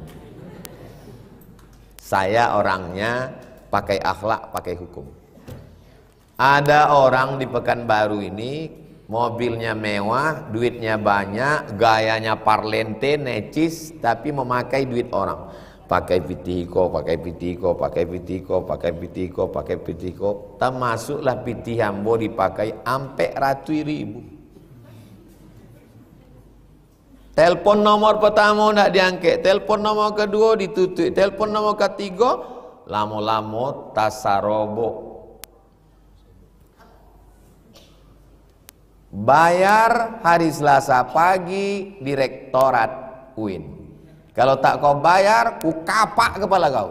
Saya orangnya pakai akhlak, pakai hukum. Ada orang di Pekanbaru ini mobilnya mewah, duitnya banyak, gayanya parlente, necis, tapi memakai duit orang. Pakai pitiko, pakai pitiko, pakai pitiko, pakai pitiko, pakai pitiko. Termasuklah pitih ambo dipakai ampe ratus ribu. Telepon nomor pertama nak diangkat, telepon nomor kedua ditutup, telepon nomor ketiga lamo-lamo tasarobo. Bayar hari Selasa pagi Direktorat UIN. Kalau tak kau bayar, ku kapak kepala kau.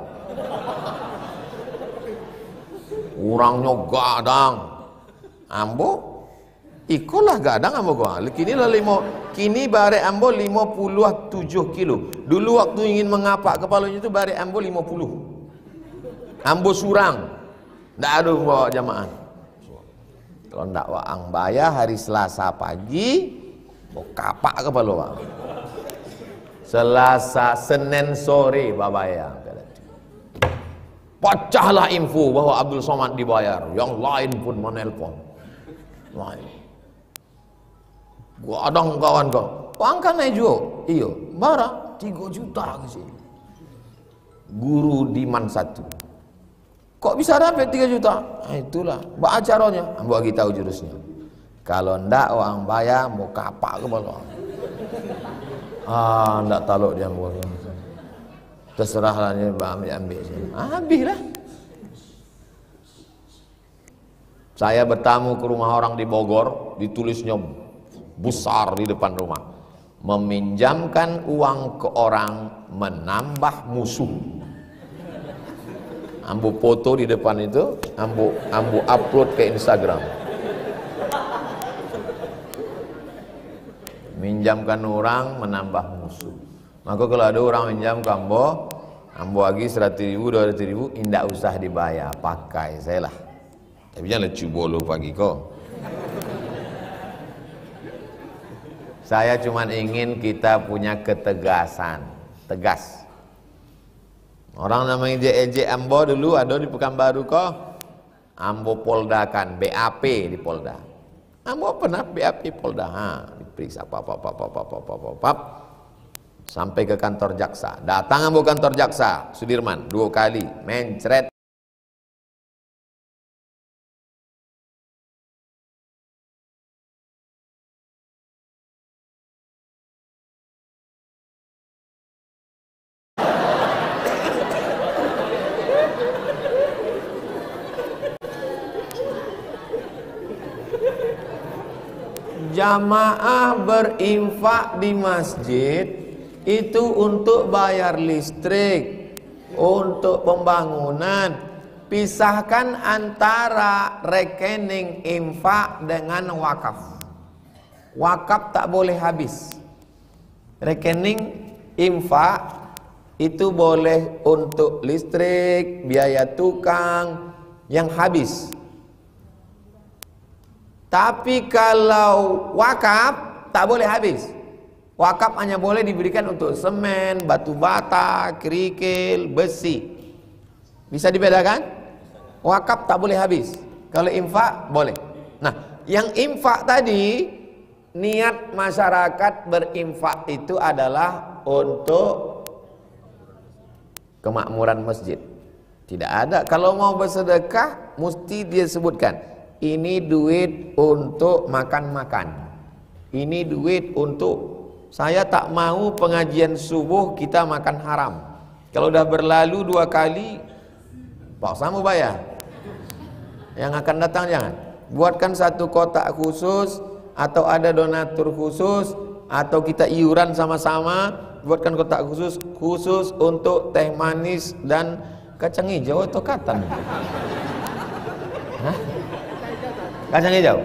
Orangnya gadang. Ambo ikolah gadang ambo gua. Kini bare ambo 57 kilo. Dulu waktu ingin mengapak kepalanya itu bare ambo 50. Ambo surang. Ndak ada bawa jamaah. Kalau ndak waang bayar hari Selasa pagi, mau kapak kepala wang. Selasa Senin sore bayar. Pecahlah info bahwa Abdul Somad dibayar. Yang lain pun menelpon. Lain. Gua adang kawan kau, angkat naik juga, iyo, bara 3 juta ke sini. Guru Diman 1. Kok bisa dapat 3 juta? Nah, itulah, bak acaranya, ambo kita tahu jurusnya. Kalau ndak orang bayar, mau kapak ke bawah. Ndak taluk dia ambo. Terserahlah ni, ambil sini. Habislah. Saya bertamu ke rumah orang di Bogor, ditulisnya besar di depan rumah, meminjamkan uang ke orang menambah musuh. Ambo foto di depan itu, ambo upload ke Instagram. Minjamkan orang menambah musuh. Maka kalau ada orang minjam ke ambo lagi 100.000, 200.000, indah usah dibayar, pakai saya lah. Tapi jangan lecu bolu pagi kok. Saya cuma ingin kita punya ketegasan, tegas. Orang namanya ejek ambo dulu ada di Pekanbaru kok. Ambo poldakan, BAP di Polda. Ambo pernah BAP Polda, diperiksa pap, sampai ke kantor jaksa. Datang ambo kantor jaksa Sudirman 2 kali, mencret. Jamaah berinfak di masjid itu untuk bayar listrik, untuk pembangunan. Pisahkan antara rekening infak dengan wakaf. Wakaf tak boleh habis. Rekening infak itu boleh untuk listrik, biaya tukang yang habis. Tapi kalau wakaf tak boleh habis. Wakaf hanya boleh diberikan untuk semen, batu bata, kerikil, besi. Bisa dibedakan? Wakaf tak boleh habis. Kalau infak boleh. Nah, yang infak tadi, niat masyarakat berinfak itu adalah untuk kemakmuran masjid. Tidak ada. Kalau mau bersedekah, mesti dia sebutkan. Ini duit untuk makan-makan. Ini duit untuk, saya tak mau pengajian subuh kita makan haram. Kalau udah berlalu 2 kali, Pak Samu bayar. Yang akan datang jangan. Buatkan satu kotak khusus, atau ada donatur khusus, atau kita iuran sama-sama. Buatkan kotak khusus untuk teh manis dan kacang hijau atau katan. Hah? Kacang hijau.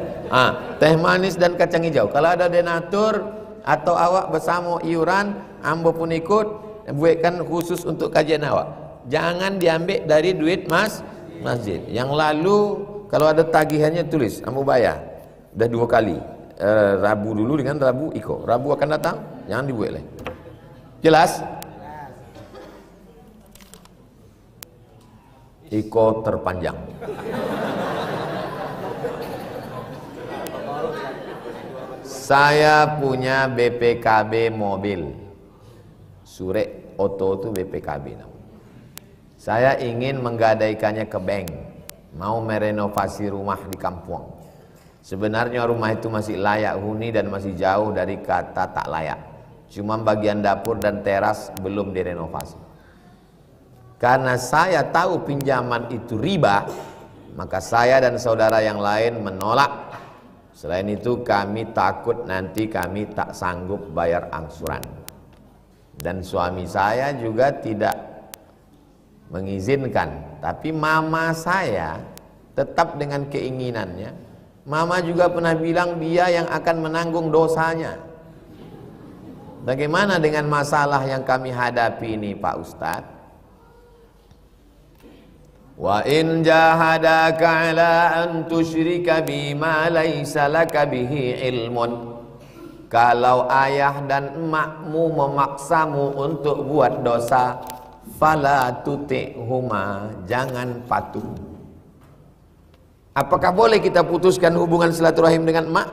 Teh manis dan kacang hijau. Kalau ada donatur atau awak bersama iuran, ambo pun ikut, buatkan khusus untuk kajian awak. Jangan diambil dari duit masjid. Yang lalu kalau ada tagihannya tulis, ambo bayar. Udah 2 kali. Rabu dulu dengan Rabu Iko. Rabu akan datang, jangan dibuat lagi. Jelas? Iko terpanjang. Saya punya BPKB mobil. Surek Oto itu BPKB namanya. Saya ingin menggadaikannya ke bank. Mau merenovasi rumah di kampung. Sebenarnya rumah itu masih layak huni dan masih jauh dari kata tak layak. Cuma bagian dapur dan teras belum direnovasi. Karena saya tahu pinjaman itu riba, maka saya dan saudara yang lain menolak. Selain itu kami takut nanti kami tak sanggup bayar angsuran. Dan suami saya juga tidak mengizinkan. Tapi mama saya tetap dengan keinginannya. Mama juga pernah bilang dia yang akan menanggung dosanya. Bagaimana dengan masalah yang kami hadapi ini Pak Ustadz? Wa in jahadaka ala an tusyrika bima laysa laka bihi ilmun. Kalau ayah dan emakmu memaksamu untuk buat dosa, fala tuti'huma, jangan patuh. Apakah boleh kita putuskan hubungan silaturahim dengan emak?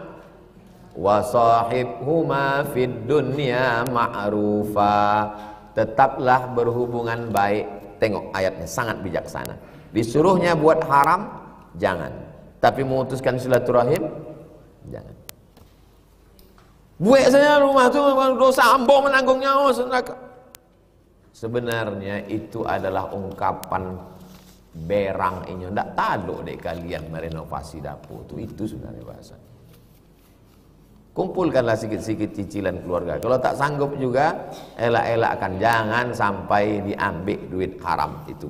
Wa sahibhuma fid dunya ma'rufa. Tetaplah berhubungan baik. Tengok ayatnya sangat bijaksana. Disuruhnya buat haram, jangan. Tapi memutuskan silaturahim, jangan. Buat saya rumah itu dosa, ambo menanggungnya. Sebenarnya itu adalah ungkapan berang ini. Tidak tahu deh kalian merenovasi dapur itu sebenarnya bahasa. Kumpulkanlah sikit-sikit cicilan keluarga. Kalau tak sanggup juga, elak-elakkan, jangan sampai diambil duit haram itu.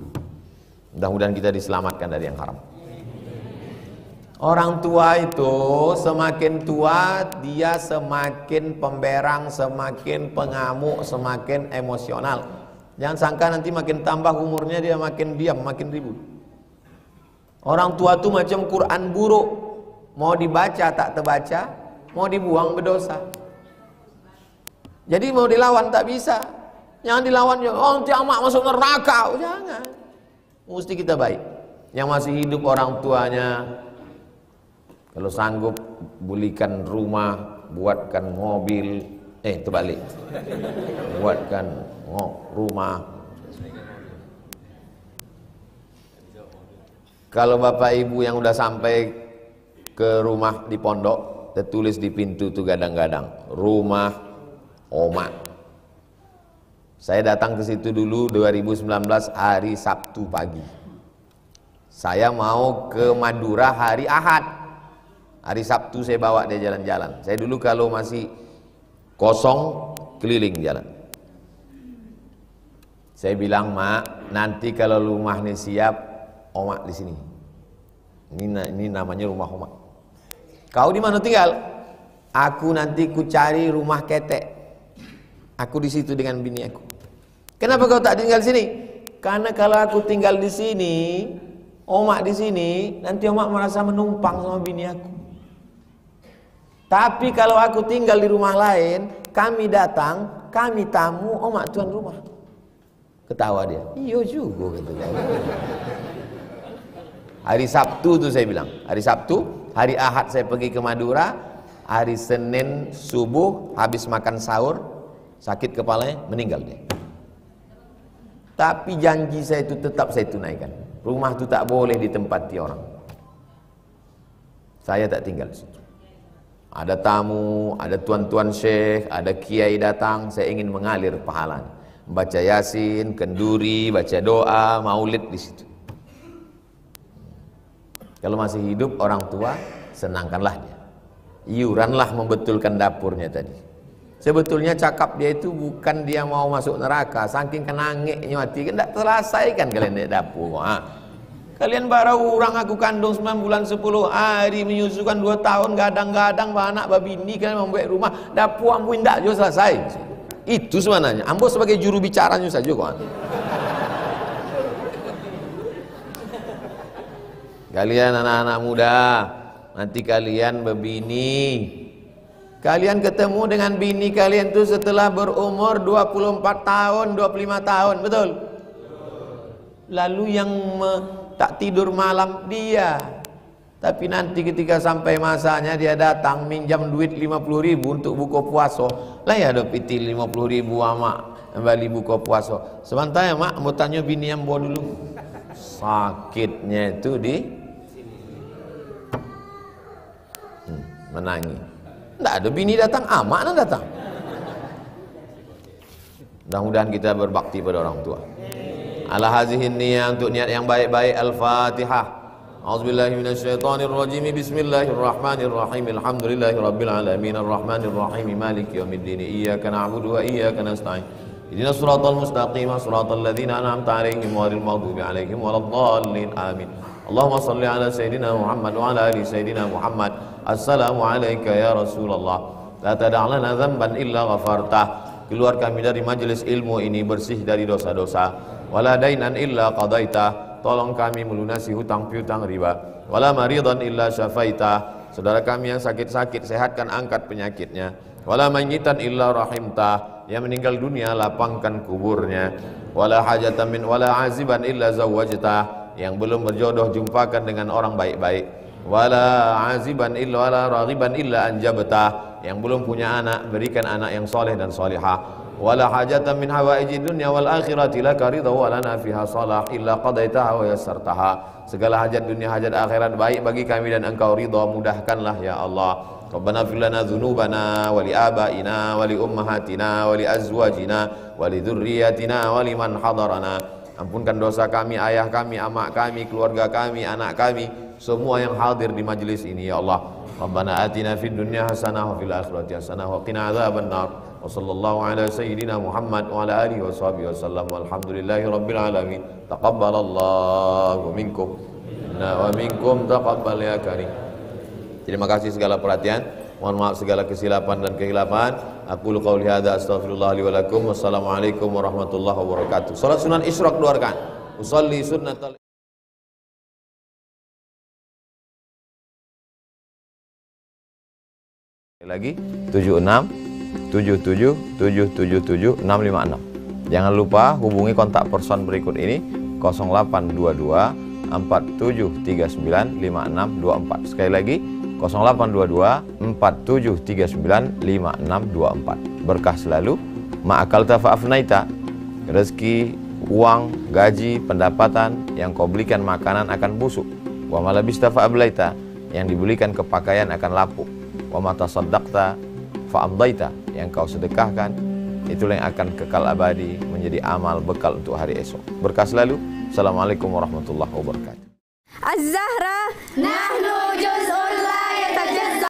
Mudah-mudahan kita diselamatkan dari yang haram. Orang tua itu semakin tua dia semakin pemberang, semakin pengamuk, semakin emosional. Jangan sangka nanti makin tambah umurnya dia makin diam, makin ribut. Orang tua itu macam Quran buruk, mau dibaca tak terbaca, mau dibuang berdosa. Jadi mau dilawan tak bisa. Jangan dilawan, oh nanti amak masuk neraka. Jangan. Mesti kita baik. Yang masih hidup orang tuanya, kalau sanggup belikan rumah, buatkan mobil, terbalik, buatkan rumah. Kalau bapak ibu yang udah sampai ke rumah di pondok, tertulis di pintu tuh gadang-gadang, rumah Oma. Saya datang ke situ dulu 2019 hari Sabtu pagi. Saya mau ke Madura hari Ahad. Hari Sabtu saya bawa dia jalan-jalan. Saya dulu kalau masih kosong keliling jalan. Saya bilang, Mak, nanti kalau rumah ini siap, Oma di sini. Ini namanya rumah Oma. Kau di mana tinggal? Aku nanti ku cari rumah ketek. Aku di situ dengan bini aku. Kenapa kau tak tinggal di sini? Karena kalau aku tinggal di sini, Oma di sini, nanti Oma merasa menumpang sama bini aku. Tapi kalau aku tinggal di rumah lain, kami datang, kami tamu, Oma tuan rumah. Ketawa dia. Iya juga gitu. Hari Sabtu tuh saya bilang, hari Sabtu, hari Ahad saya pergi ke Madura, hari Senin subuh habis makan sahur, sakit kepalanya, meninggal dia. Tapi janji saya itu tetap saya tunaikan. Rumah itu tak boleh ditempati orang. Saya tak tinggal di situ. Ada tamu, ada tuan-tuan syekh, ada kiai datang, saya ingin mengalir pahala. Baca Yasin, kenduri, baca doa, maulid di situ. Kalau masih hidup orang tua, senangkanlah dia. Iuranlah membetulkan dapurnya tadi. Sebetulnya cakap dia itu bukan dia mau masuk neraka, saking kenangeknya hati, kan tak terselesaikan kalian di dapur. Kalian baru orang aku kandung 9 bulan 10 hari, menyusukan 2 tahun, gadang-gadang anak babini, kalian membuat rumah, dapur ambu indak juga selesai. Itu sebenarnya, ambo sebagai juru bicaranya saja kok. Kalian anak-anak muda, nanti kalian berbini, kalian ketemu dengan bini kalian tuh setelah berumur 24 tahun, 25 tahun, betul? Lalu yang tak tidur malam dia. Tapi nanti ketika sampai masanya dia datang minjam duit 50.000 untuk buka puasa. Lah ya ada pitil 50.000 mak kembali buka puasa. Sementara mak mau tanya bini yang bawa dulu. Sakitnya itu di menangis. Tidak ada bini datang, amak nak datang. Mudah-mudahan kita berbakti pada orang tua. Ala hazihin niyah, untuk niat yang baik-baik. Al-Fatihah. A'udzubillahi minasyaitonirrajim. Bismillahirrahmanirrahim. Alhamdulillahirabbil alamin arrahmanirrahim maliki yaumiddin. Iyyaka na'budu wa iyyaka nasta'in. Ihdinas siratal mustaqim, siratal ladzina an'amta 'alaihim ghairil maghdubi 'alaihim waladdallin. Amin. Allahumma shalli ala sayyidina Muhammad wa ala ali sayyidina Muhammad. Assalamu alayka ya Rasulullah. La tada' lana dhanban illa ghafartah. Keluar kami dari majelis ilmu ini bersih dari dosa-dosa. Wala dainan illa qadaitah. Tolong kami melunasi hutang piutang riba. Wala maridan illa syafaitah. Saudara kami yang sakit-sakit, sehatkan, angkat penyakitnya. Wala mayyitan illa rahimtah. Yang meninggal dunia, lapangkan kuburnya. Wala hajatan min wala aziban illa zawwajtah. Yang belum berjodoh, jumpakan dengan orang baik-baik. Wala aziban illa wala raghiban illa anjabtah. Yang belum punya anak, berikan anak yang soleh dan solihah. Wala hajatan min hawaiji dunya wal akhirati laka ridha wa lana fiha salah illa qadaitaha wa yassartaha. Segala hajat dunia, hajat akhirat baik bagi kami dan engkau ridha, mudahkanlah ya Allah. Rabbana fir lana dzunubana wa li abaina wa li ummahatina wa li azwajina wa li dzurriyyatina wa liman hadarana. Ampunkan dosa kami, ayah kami, amak kami, keluarga kami, anak kami, semua yang hadir di majlis ini ya Allah. Rabbana atina fid dunya hasanah wa fil akhirati hasanah wa qina adzabannar. Wa sallallahu ala sayyidina Muhammad wa ala alihi wa sahbihi wasallam. Walhamdulillahi rabbil alamin. Taqabbalallahu minkum wa minkum taqabbal ya karim. Terima kasih segala perhatian. Mohon maaf segala kesilapan dan kehilapan. Aku qauli hadza astaghfirullah li wa lakum. Wassalamualaikum warahmatullahi wabarakatuh. Salat sunan Isyraq 2 rakaat. Usolli sunnatal lagi 76 77 777 656. Jangan lupa hubungi kontak person berikut ini 0822 4739 5624. Sekali lagi 0822 4739 5624. Berkah selalu, ma'akalta fa'afnaita. Rezeki, uang, gaji, pendapatan yang kau belikan makanan akan busuk. Wa malabista fa'ablaita, yang dibelikan kepakaian akan lapuk. Wa mata saddaqta fa'amdaita, yang kau sedekahkan itulah yang akan kekal abadi menjadi amal bekal untuk hari esok. Berkah selalu. Assalamualaikum warahmatullahi wabarakatuh. Az-Zahra nahnu